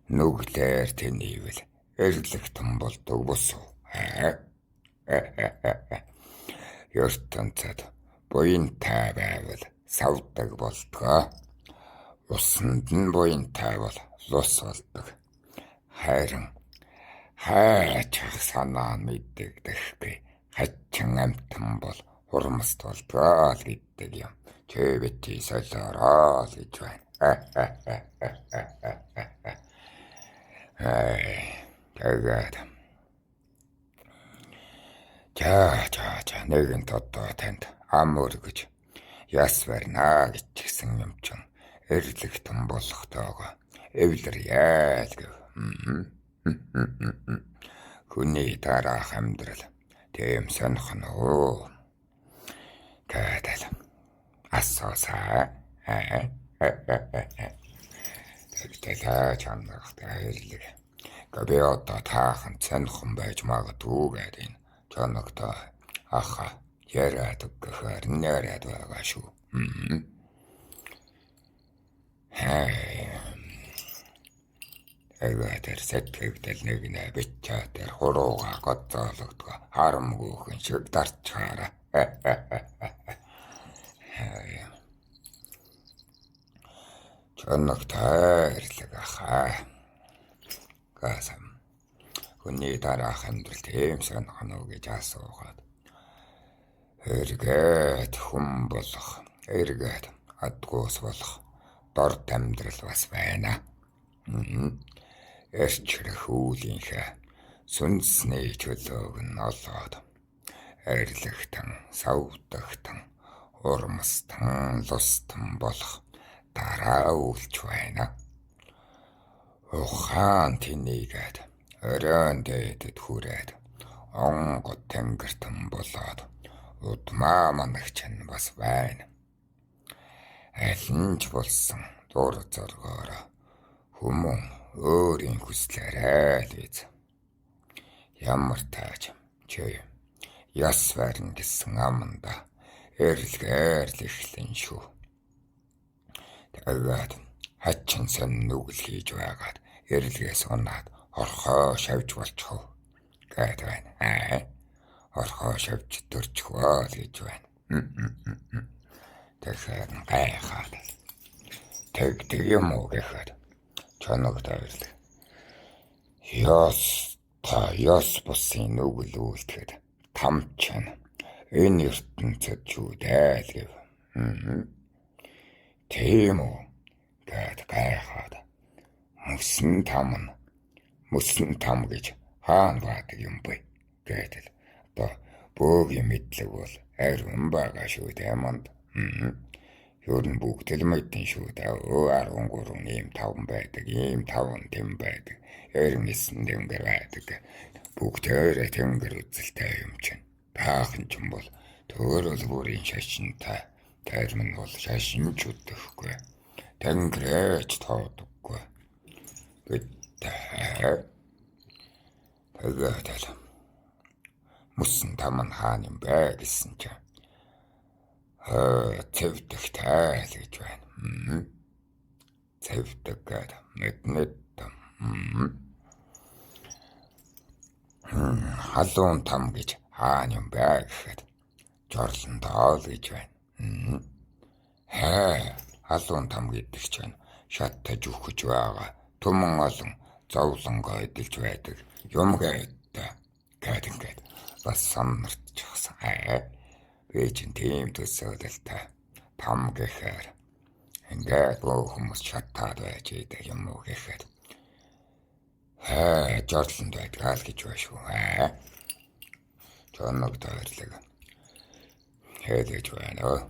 Нүглээр тэнивэл эрлэгтэн болдог босоо. ертөнцид буянтай байвал савдаг болдгоо. Усанд нь буянтай бол лус болдог. Харин хайчих санаа мэддэгдэхгүй хачин амтан бол Хурамст болдгоо л гэдэг юм. Чи бити солиороо л гэж байна. Тэгээд за нэгэнт одоо танд ам өргөж яс барина гिचгсэн юм чин эрлэгтэн болохтойгоо эвлэр яал гэв. Хүний дараах амьдрал тийм сонхон уу. Гэдэг асуусаа. Тэгтэл чанартай эрлэг. Гэвь одоо таахан сонхон байж магадгүй гэдэг энэ чанартай аха яриад гэхээр нэрэд байгаа шүү. Тэгээд сэтгэгдэл нэг нэ бичээ тэр хурууга гоцоологдго харамгүйхэн шиг дарчаараа. Чанартай эрлэг аха. Гасам. Хүний дараах амьдрал тийм сонхон уу гэж асуугаад. Эргээд хүм болох, эргээд адгуус болох дорд амьдрал бас байна. Эрчрэх үүлийнхээ сүнсний чөлөөг нь олоод эрлэгтэн, савдагтэн, урмстан, лустан болох дараа үйлч байна. Ухаан тэнийгээд өрөөн дээдэд хүрээд онгод тэнгэртэн болоод удмаа манагч нь бас байна. Аль нь ч болсон дур зоргоороо хүмүүн өөрийн хүслээрээ л биз. Ямар тааж чи яс барин гэсэн аманда эрлэгээр л эхлэн шүү. Тэгээд хачин сон нүгэл хийж байгаад эрлэгээс унаад орхоо шавж болчихов гэд байна. Орхоо шавж төрчихвөө л гэж байна. Тэгэхээр гайхаад тэгдэг юм уу гэхэд чанартай эрлэг. Яс бусын нүгэл үлдэхэд тамчин энэ ертөнцөд чүүдээ л гэв. Тийм үү гэд гайхаад мөсөн там гэж хаан баадаг юм бэ гэдэл одоо бөөгийн мэдлэг бол ариун байгаа шүү дээ манд. Ер нь бүгд л мэдэн шүү дээ. 13 ийм 5 байдаг, ийм 5 тэм байдаг. 99 тэнгэр байдаг. Бүгдээрээ тэнгэр үзэлтэй юм чинь. Таахан ч юм бол төөрөл бүрийн шашинтай. Тарим нь бол шашин ч үдэхгүй. Тэнгэрэж тоодоггүй. Тэгээд мөсөн там нь хаан юм бэ гэсэн чинь цэвдэгтэй л гэж байна. Цэвдэг гэдэг мэд халуун там гэж хаан юм бэ гэхэд жорлон доол гэж байна. Халуун там гэдэг чинь шаттаж өгч байгаа түмэн олон зовлонгоо эдэлж байдаг юм гэдэг бас санартчихсан. Би чинь тийм төсөөлөлтэй там гэхээр ингээд бүх хүмүүс шатаад байж идэг юм уу гэхээр жорлонд байдгаа л гэж байна шүү. Чанартай эрлэг хэлж байна.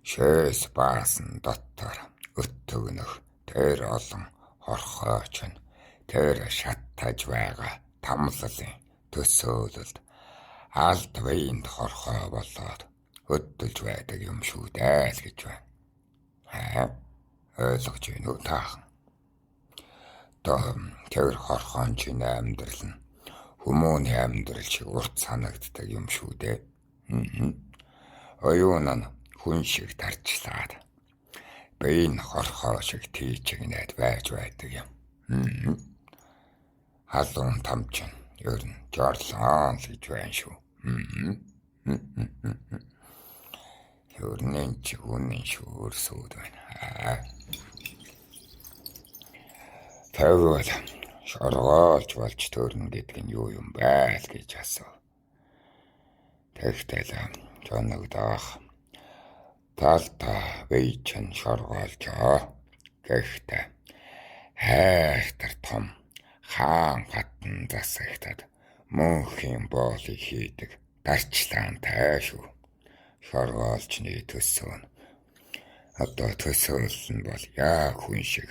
Шээс баасан дотор өтгөнөх тэр олон хорхооч нь тэр шаттаж байгаа тамлалын төсөөлөлд алд вейнд хорхоо болоод өдөлж байдаг юм шүү дээ л гэж байна. Ойлгож байна уу таахан? Тэр хорхоон чинь амьдрал нь хүмүүний амьдрал шиг урт санагддаг юм шүү дээ. Оюун нь хүн шиг тарчлаад бэйн хорхоо шиг тийчгнээд байж байдаг юм. Халуун там чинь ер нь жорлон л гэж байна шүү. Ер нь чи үнэн шүү өрсөд байна. Тэгвэл шоргоолж болж төрнө гэдэг нь юу юм бэ л гэж асуу. Тэгтэл чоногдоох талта вэйчэн шоргоолжоо. Гэхдээ хайртар том хаан хатан засагтад мөнхийн боолыг хийдэг дарчлаантай шүү. Шоргоолчны төсөө нь одоо төсөөлөл нь бол яг хүн шиг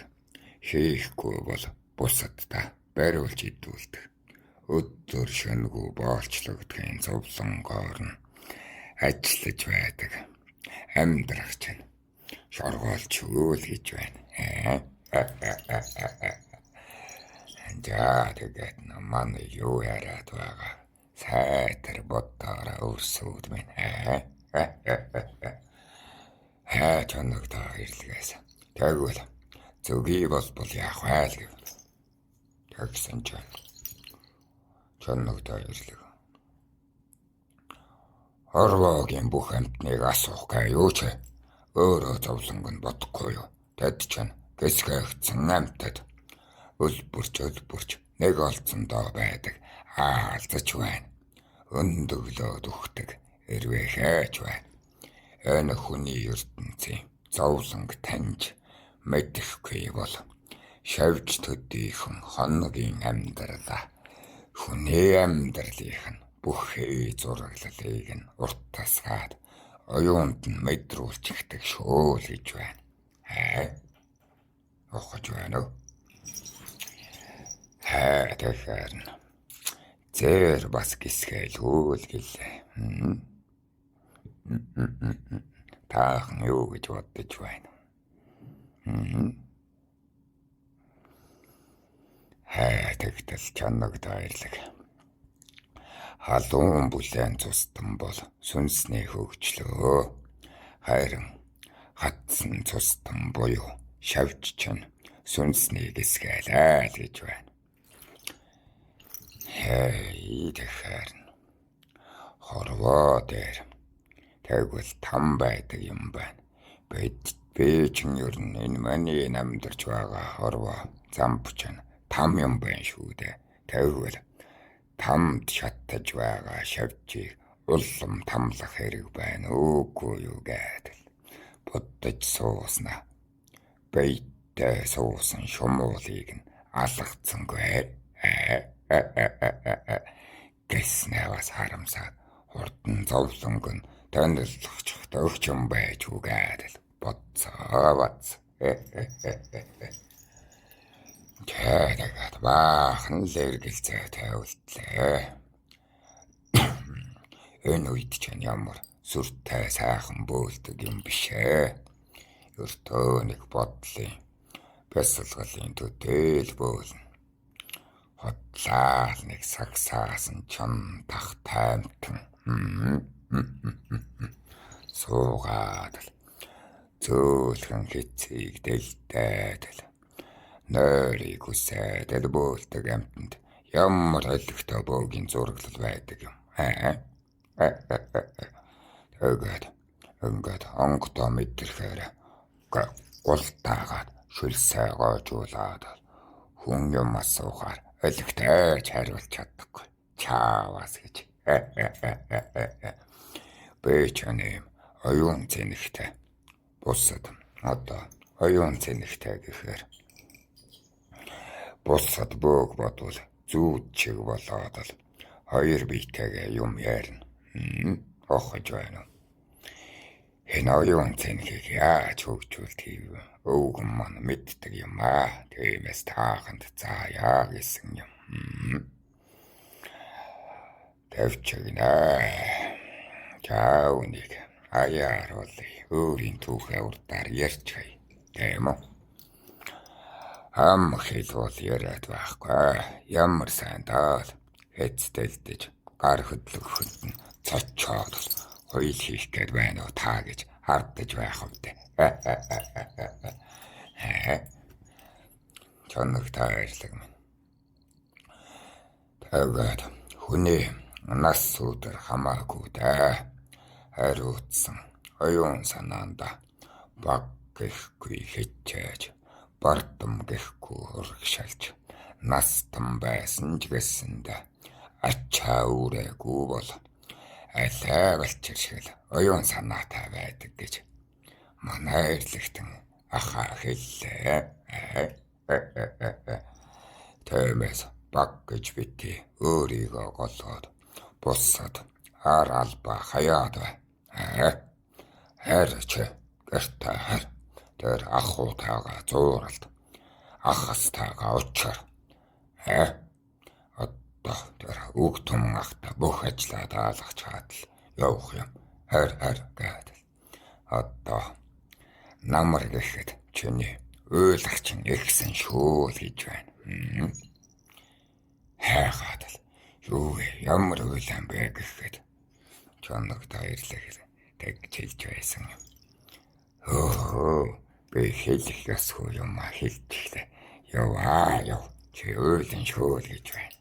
хийхгүй бол бусаддаа бариулж идүүлдэг. Өдөр шөнөгүй боолчлогдохын зовлонгоор нь ажиллаж байдаг. Амьдрах чинь шоргоолч үйл гэж байна. За тэгээд манай юу яриад байгаа? Сайтар бодоороо өрсөд байна. Чоногдоо ирлгээс. Тэгвэл зүгий бол яах вэ гэв. Тэгсэн чинь чоногдоо ирлэг. Орвогийн бүх амтныг асуух гээ юу ч өөрөө зовлонг нь бодохгүй юу. Тэд чинь гэсгээгдсэн амтад өлбөрч нэг олцондоо байдаг аалзаж байна. Өндöглөөд өгдөг эрвээ хайж байна. Энэ хүний ертөнцийн зовлонг таньж мэдэхгүй бол шавж төдийхөн хоногийн амьдралаа хүний амьдралынх нь бүхий зураглалыг нь уртасгаад оюунд нь мэдрүүлчихдэг шүү л гэж байна. Ухаж байна уу? Тэгэхээр зэр бас гисгэлгүй л гэлээ. Таахан юу гэж бодож байна? Тэгтэл чанагд баярлаг. Халуун бүлээн цустан бол сүнсний хөгжлөө. Харин хатсан цустан буюу шавж чинь сүнсний гисгэлээ л гэж байна. Тэгэхээр хорвоо дээр тэгвэл там байдаг юм байна. Би чинь ер нь энэ миний амьдарч байгаа хорвоо зампч нь там юм байна шүү дээ. Тэгвэл тамд шатаж байгаа шавжийг улам тамлах хэрэг байна үгүй юу гэдэл бодож суусна. Бэйтэй суусан шумуулыг нь алгацсангүй. Гэснээ бас харамсаад хурдан зовлонг нь танилцах өгч юм байж үгээдэл бодцоо. Тэгээд баахан л эргэлзээ тавилтлаа. Энэ үед чинь ямар сүртэй сайхан бөөлдөг юм бишээ. Өртөө нэг бодлын бясалгалын төдөл бөөлнө. Хотлаа нэг сагсаасан чон тах таймтан. Суугаад л зөөлхөн хэцгийг дэлдээд л нойрыг үсээд л бөөлдөг амтанд ямар холигтой бөөгийн зураглал байдаг юм. Тэгээд ингээд онгодоо мэдрэхээр гултаагаад шүлсээ гоожуулаад хүн юм асуухаар олигтой хариулж чадахгүй. Чаавас гэж. Бэчэний оюун цэнэгтэй бусад одоо оюун цэнэгтэй гэхээр бусад бөөг бодвол зүүд чиг болоод л хоёр биетэйгээ юм ярина. Охож байна уу? Энэ оюун цэнэгийг яаж хөгжүүлдэг вэ? Өвгөн маань мэддэг юм аа. Тиймээс тааханд зааяа гэсэн юм. Тэвчгнэ. Чаавник аяар болый өөрийн түүхээ урдаар ярьчихъя. Тийм үү? Ам хэлбэл яриад байхгүй. Ямар сайн таал хэцдэлдэж гар хөдлөхөнд нь цочоод хоёул хийх гээд байна уу та гэж хардаж байх үедээ. Чоног таарлаг минь. Тэгээд хүний нас өдөр хамаагүй дээ. Хариуцсан оюун санаанда баг гэхгүй хичээж бардам гэхгүй урагшаалж настан байсан ч гэсэндэ ачаа үрээгүй бол Алай болчихшил оюун санаатай байдаг гэж манай эрлэгтэн ахаа хэллээ. Тэмээс баг гэж бити өөрийгөө голгоод бусад ар алба хаяад бай. Харч гэртээ хар тэр ахуутайгаа зууралд ахастайгаа учраа. Одоо тэр үг том ахта бүх ажлаа даалгах чадал явах юм. Хар гэдэг. Одоо намар гэхэд чиний ойлгоч нэгсэн шүү л гэж байна. Хайгаад л юу ямар үйлэн бэ гэхэд чоногтой ирлээ тэг хэлж байсан юм. Би хэлэх ёсгүй юм хэлчихлээ. Яв чи үйлэн шүү л гэж байна.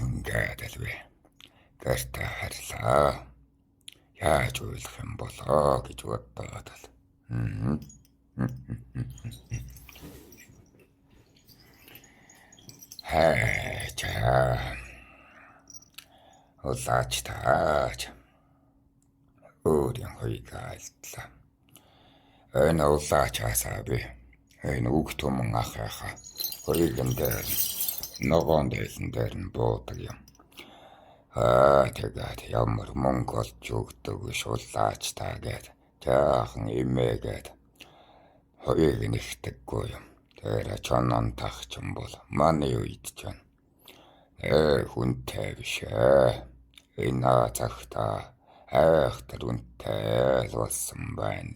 Ингээд л би гэртээ харлаа. Яаж ойлгох юм болоо гэж бодоод л. Улаач тааж өөрийн хоёроо алдлаа. Энэ улаачаасаа би энэ үг түмэн ахыхаа хоёрын дээр ногоон дэлэн дээр нь буудаг юм. Тэгээд ямар мөнгө олж өгдөг биш улаач таа гээд жаахан имээгээд хоёрыг нэгтэггүй юм. Тэр чонон тахч юм бол манай үед ч юм. Хүнтэй биш энэ цагта айхтар үнтэй л болсон байна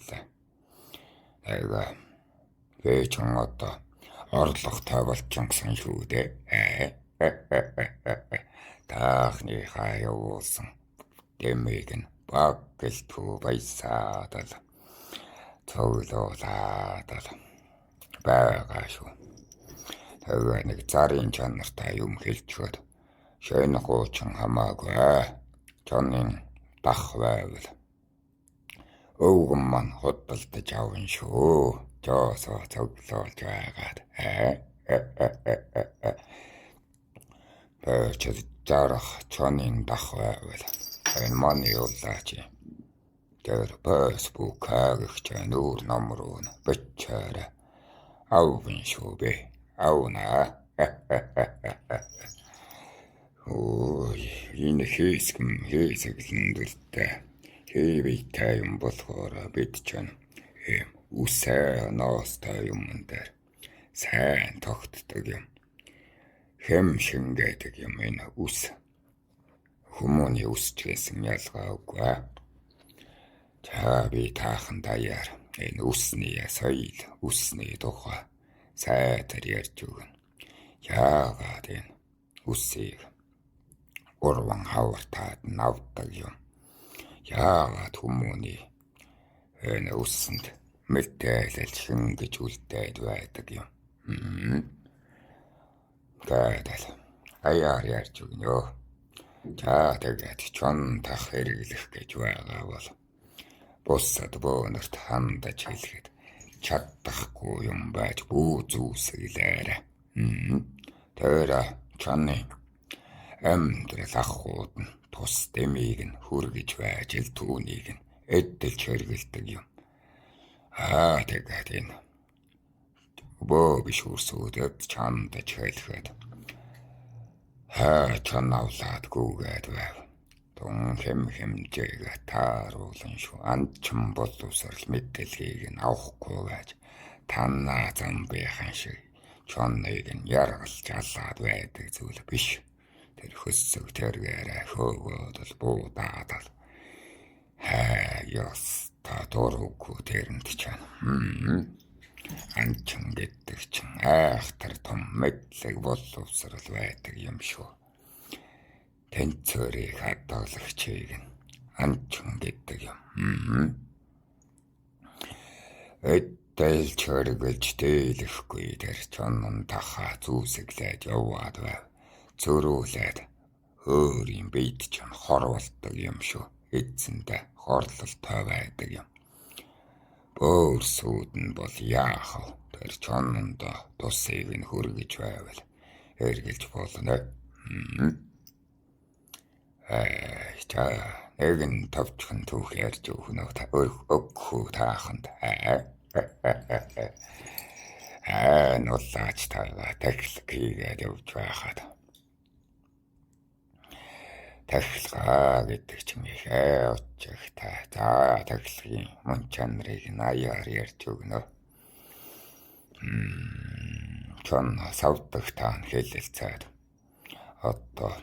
лээ. Би ч одоо орлоготой болчихсон шүү дээ. Таахныхаа явуулсан дэмийг нь баг гэлтгүй баясаад л цоглуулаад л байгаа шүү. Тэгээ нэг зарын чанартай юм хэлчихөд шойн гуучин хамаагүй чонын дах байвал өвгөн маань худалдаж авна шүү. Жоосоо цоглуулж байгаад жарах чонын дах байвал энэ манай улаач тэр Facebook-аар нүүр номроо бичээрэй. Авна шүү би. Авна. Энэ хийсгэлэндэлтэй хэвийтэй юм болохоор бид ч үсээ ноостой юм дээр сайн тогтдог юм. Хэм шингээдэг юм энэ үс. Хүмүүний үсчгээсэн ялгаагүй. За би таахан даяар энэ үсний соёл, үсний тухай сайтар ярьж өгнө. Яагаад энэ үсийг урван хавартаад навдаг юм. Яагаад хүмүүний энэ үсэнд мэдээлэл шингэж үлдээд байдаг юм. Гэдэл аяар ярьж өгнө. За тэгээд чон тах хэрэглэх гэж байгаа бол бусад бөөнөрт хандаж хэлэхэд чадахгүй юм байж бүү зүүсгэлээрэ. Тэр чоны амьдрал ахууд нь тус дэмийг нь хүргэж байж л түүнийг нь эдэлж хэрэгэлдэг юм. Тэгээд энэ бөө биш үрсүүдэд чандаж хэлэхэд чон авлаад гүгээд байв. Тун хэмжээгээ тааруулан шүү. Анчин боловсрал мэдээллийг нь авахгүй байж танаа замбийнхан шиг чоныг нь яргалж алаад байдаг зүйл биш. Тэр хөссөг тэргээрээ хөөгөөд л буудаад л яс та дөрөвгүй тэрэнд чана. Анчин гэдэг чинь айхтар том мэдлэг боловсрал байдаг юм шүү. Тэнцвэрийг хадгалагчийг нь анчин гэдэг юм. Эдэлж хөргөлж дийлэхгүй тэр чонон тахаа зүүсэглээд яваад байв. Зөрүүлээд өөрийн бийд чинь хорволдог юм шүү. Эцэндээ хорлолтой байдаг юм. Өөрсүүд нь бол яах вэ? Тэр чонондоо тусыг нь хүргэж байвал эргэлж болно. За нэг нь товчхон түүх ярьж өгнө өгөхүү тааханд. Нуулаач таваа тахилг хийгээд явж байхад. Тахилгаа гэдэг чинь ихээ очихтай. За тахилгын мөн чанарыг наяар ярьж өгнө. Чон савдах таан хэлэлцээд. Одоо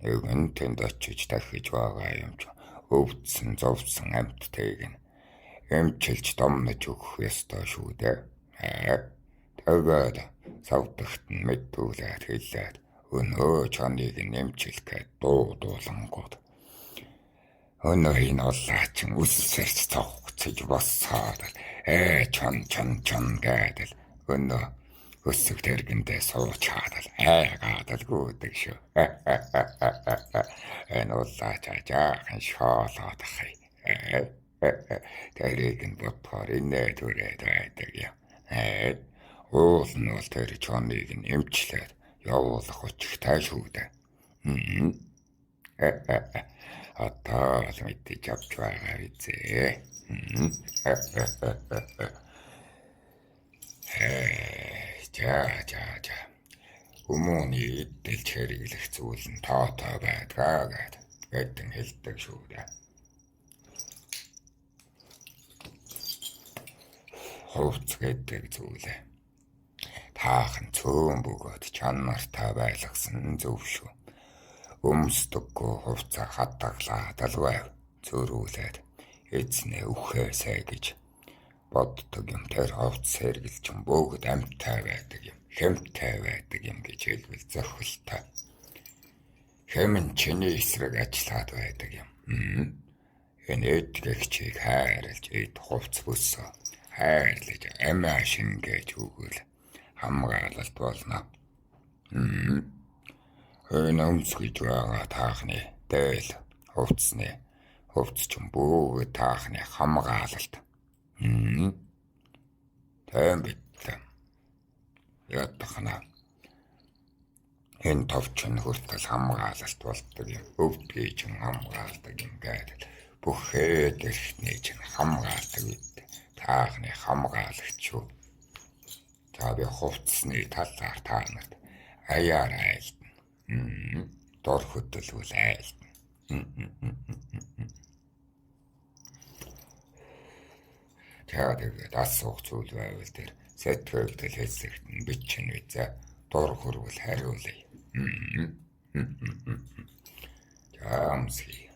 нэгэн тэнд очиж дахиж байгаа юм ч өвдсөн зовсон амьтдыг нь эмчилж домнож өгөх ёстой шүү дээ. Тэгээд савдагт нь мэдүүлээд хэлээд өнөө чоныг нь эмчилэх гээд дуулангууд өнөө энэ улаачин үссэрч цогцож боссоод чон гэдэл өнөө өсөг тэргэндээ суучаад айгаад гүйдэг шүү. Энэ улаач ажаахан шоолоод ахай. Тэрийг нь бодохоор инээд үрээд байдаг юм. Уул нь бол тэр чоныг нь эмчлээд явуулах учиртай шүү дээ. Одоо л мэдээж авч байгаа бизээ. За. Хүмүүний идэлж хэрэглэх зүйл нь тоотой байдгаа гэдэг хэлдэг шүү дээ. Хувц гэдэг зүйлээ таахан цөөн бөгөөд чанартай байлгасан зөв шүү. Өмсдөггүй хувцаа хадгалаад алваа зөрүүлээд эзнээ үхээсэй гэж боддог юм. Тэр хувц сэргэлж бөгөөд амьтай байдаг юм. Хэмтэй байдаг юм гэж хэлбэл зохилтой. Хэмэн чиний эсрэг ажиллаад байдаг юм. Энэ эдгэгчийг хайрлаж эд хувц бүсөө хайрлаж амиа шингээж өгвөл хамгаалалт болно. Энэ өмсгөж байгаа таахны дээл хувц ч бөгөөд таахны хамгаалалт. Тэм бит. Ятахна энэ товчон хүртэл хамгаалалт болдог юм. Өвдгий чинь хамгаалдаг юм гэдэг. Бүхээд эрхтний чинь хамгаалдаг үед таахны хамгаалагч шүү. За би хувцсны талаар таанад аяар айлтна. Дор хөдөлгөл айлтна. Тэгээд асуух зүйл байвал тэр сэтгэл хэсэгт нь бичин үзээ дор хөрвөл хариулъя. Жаамсхий.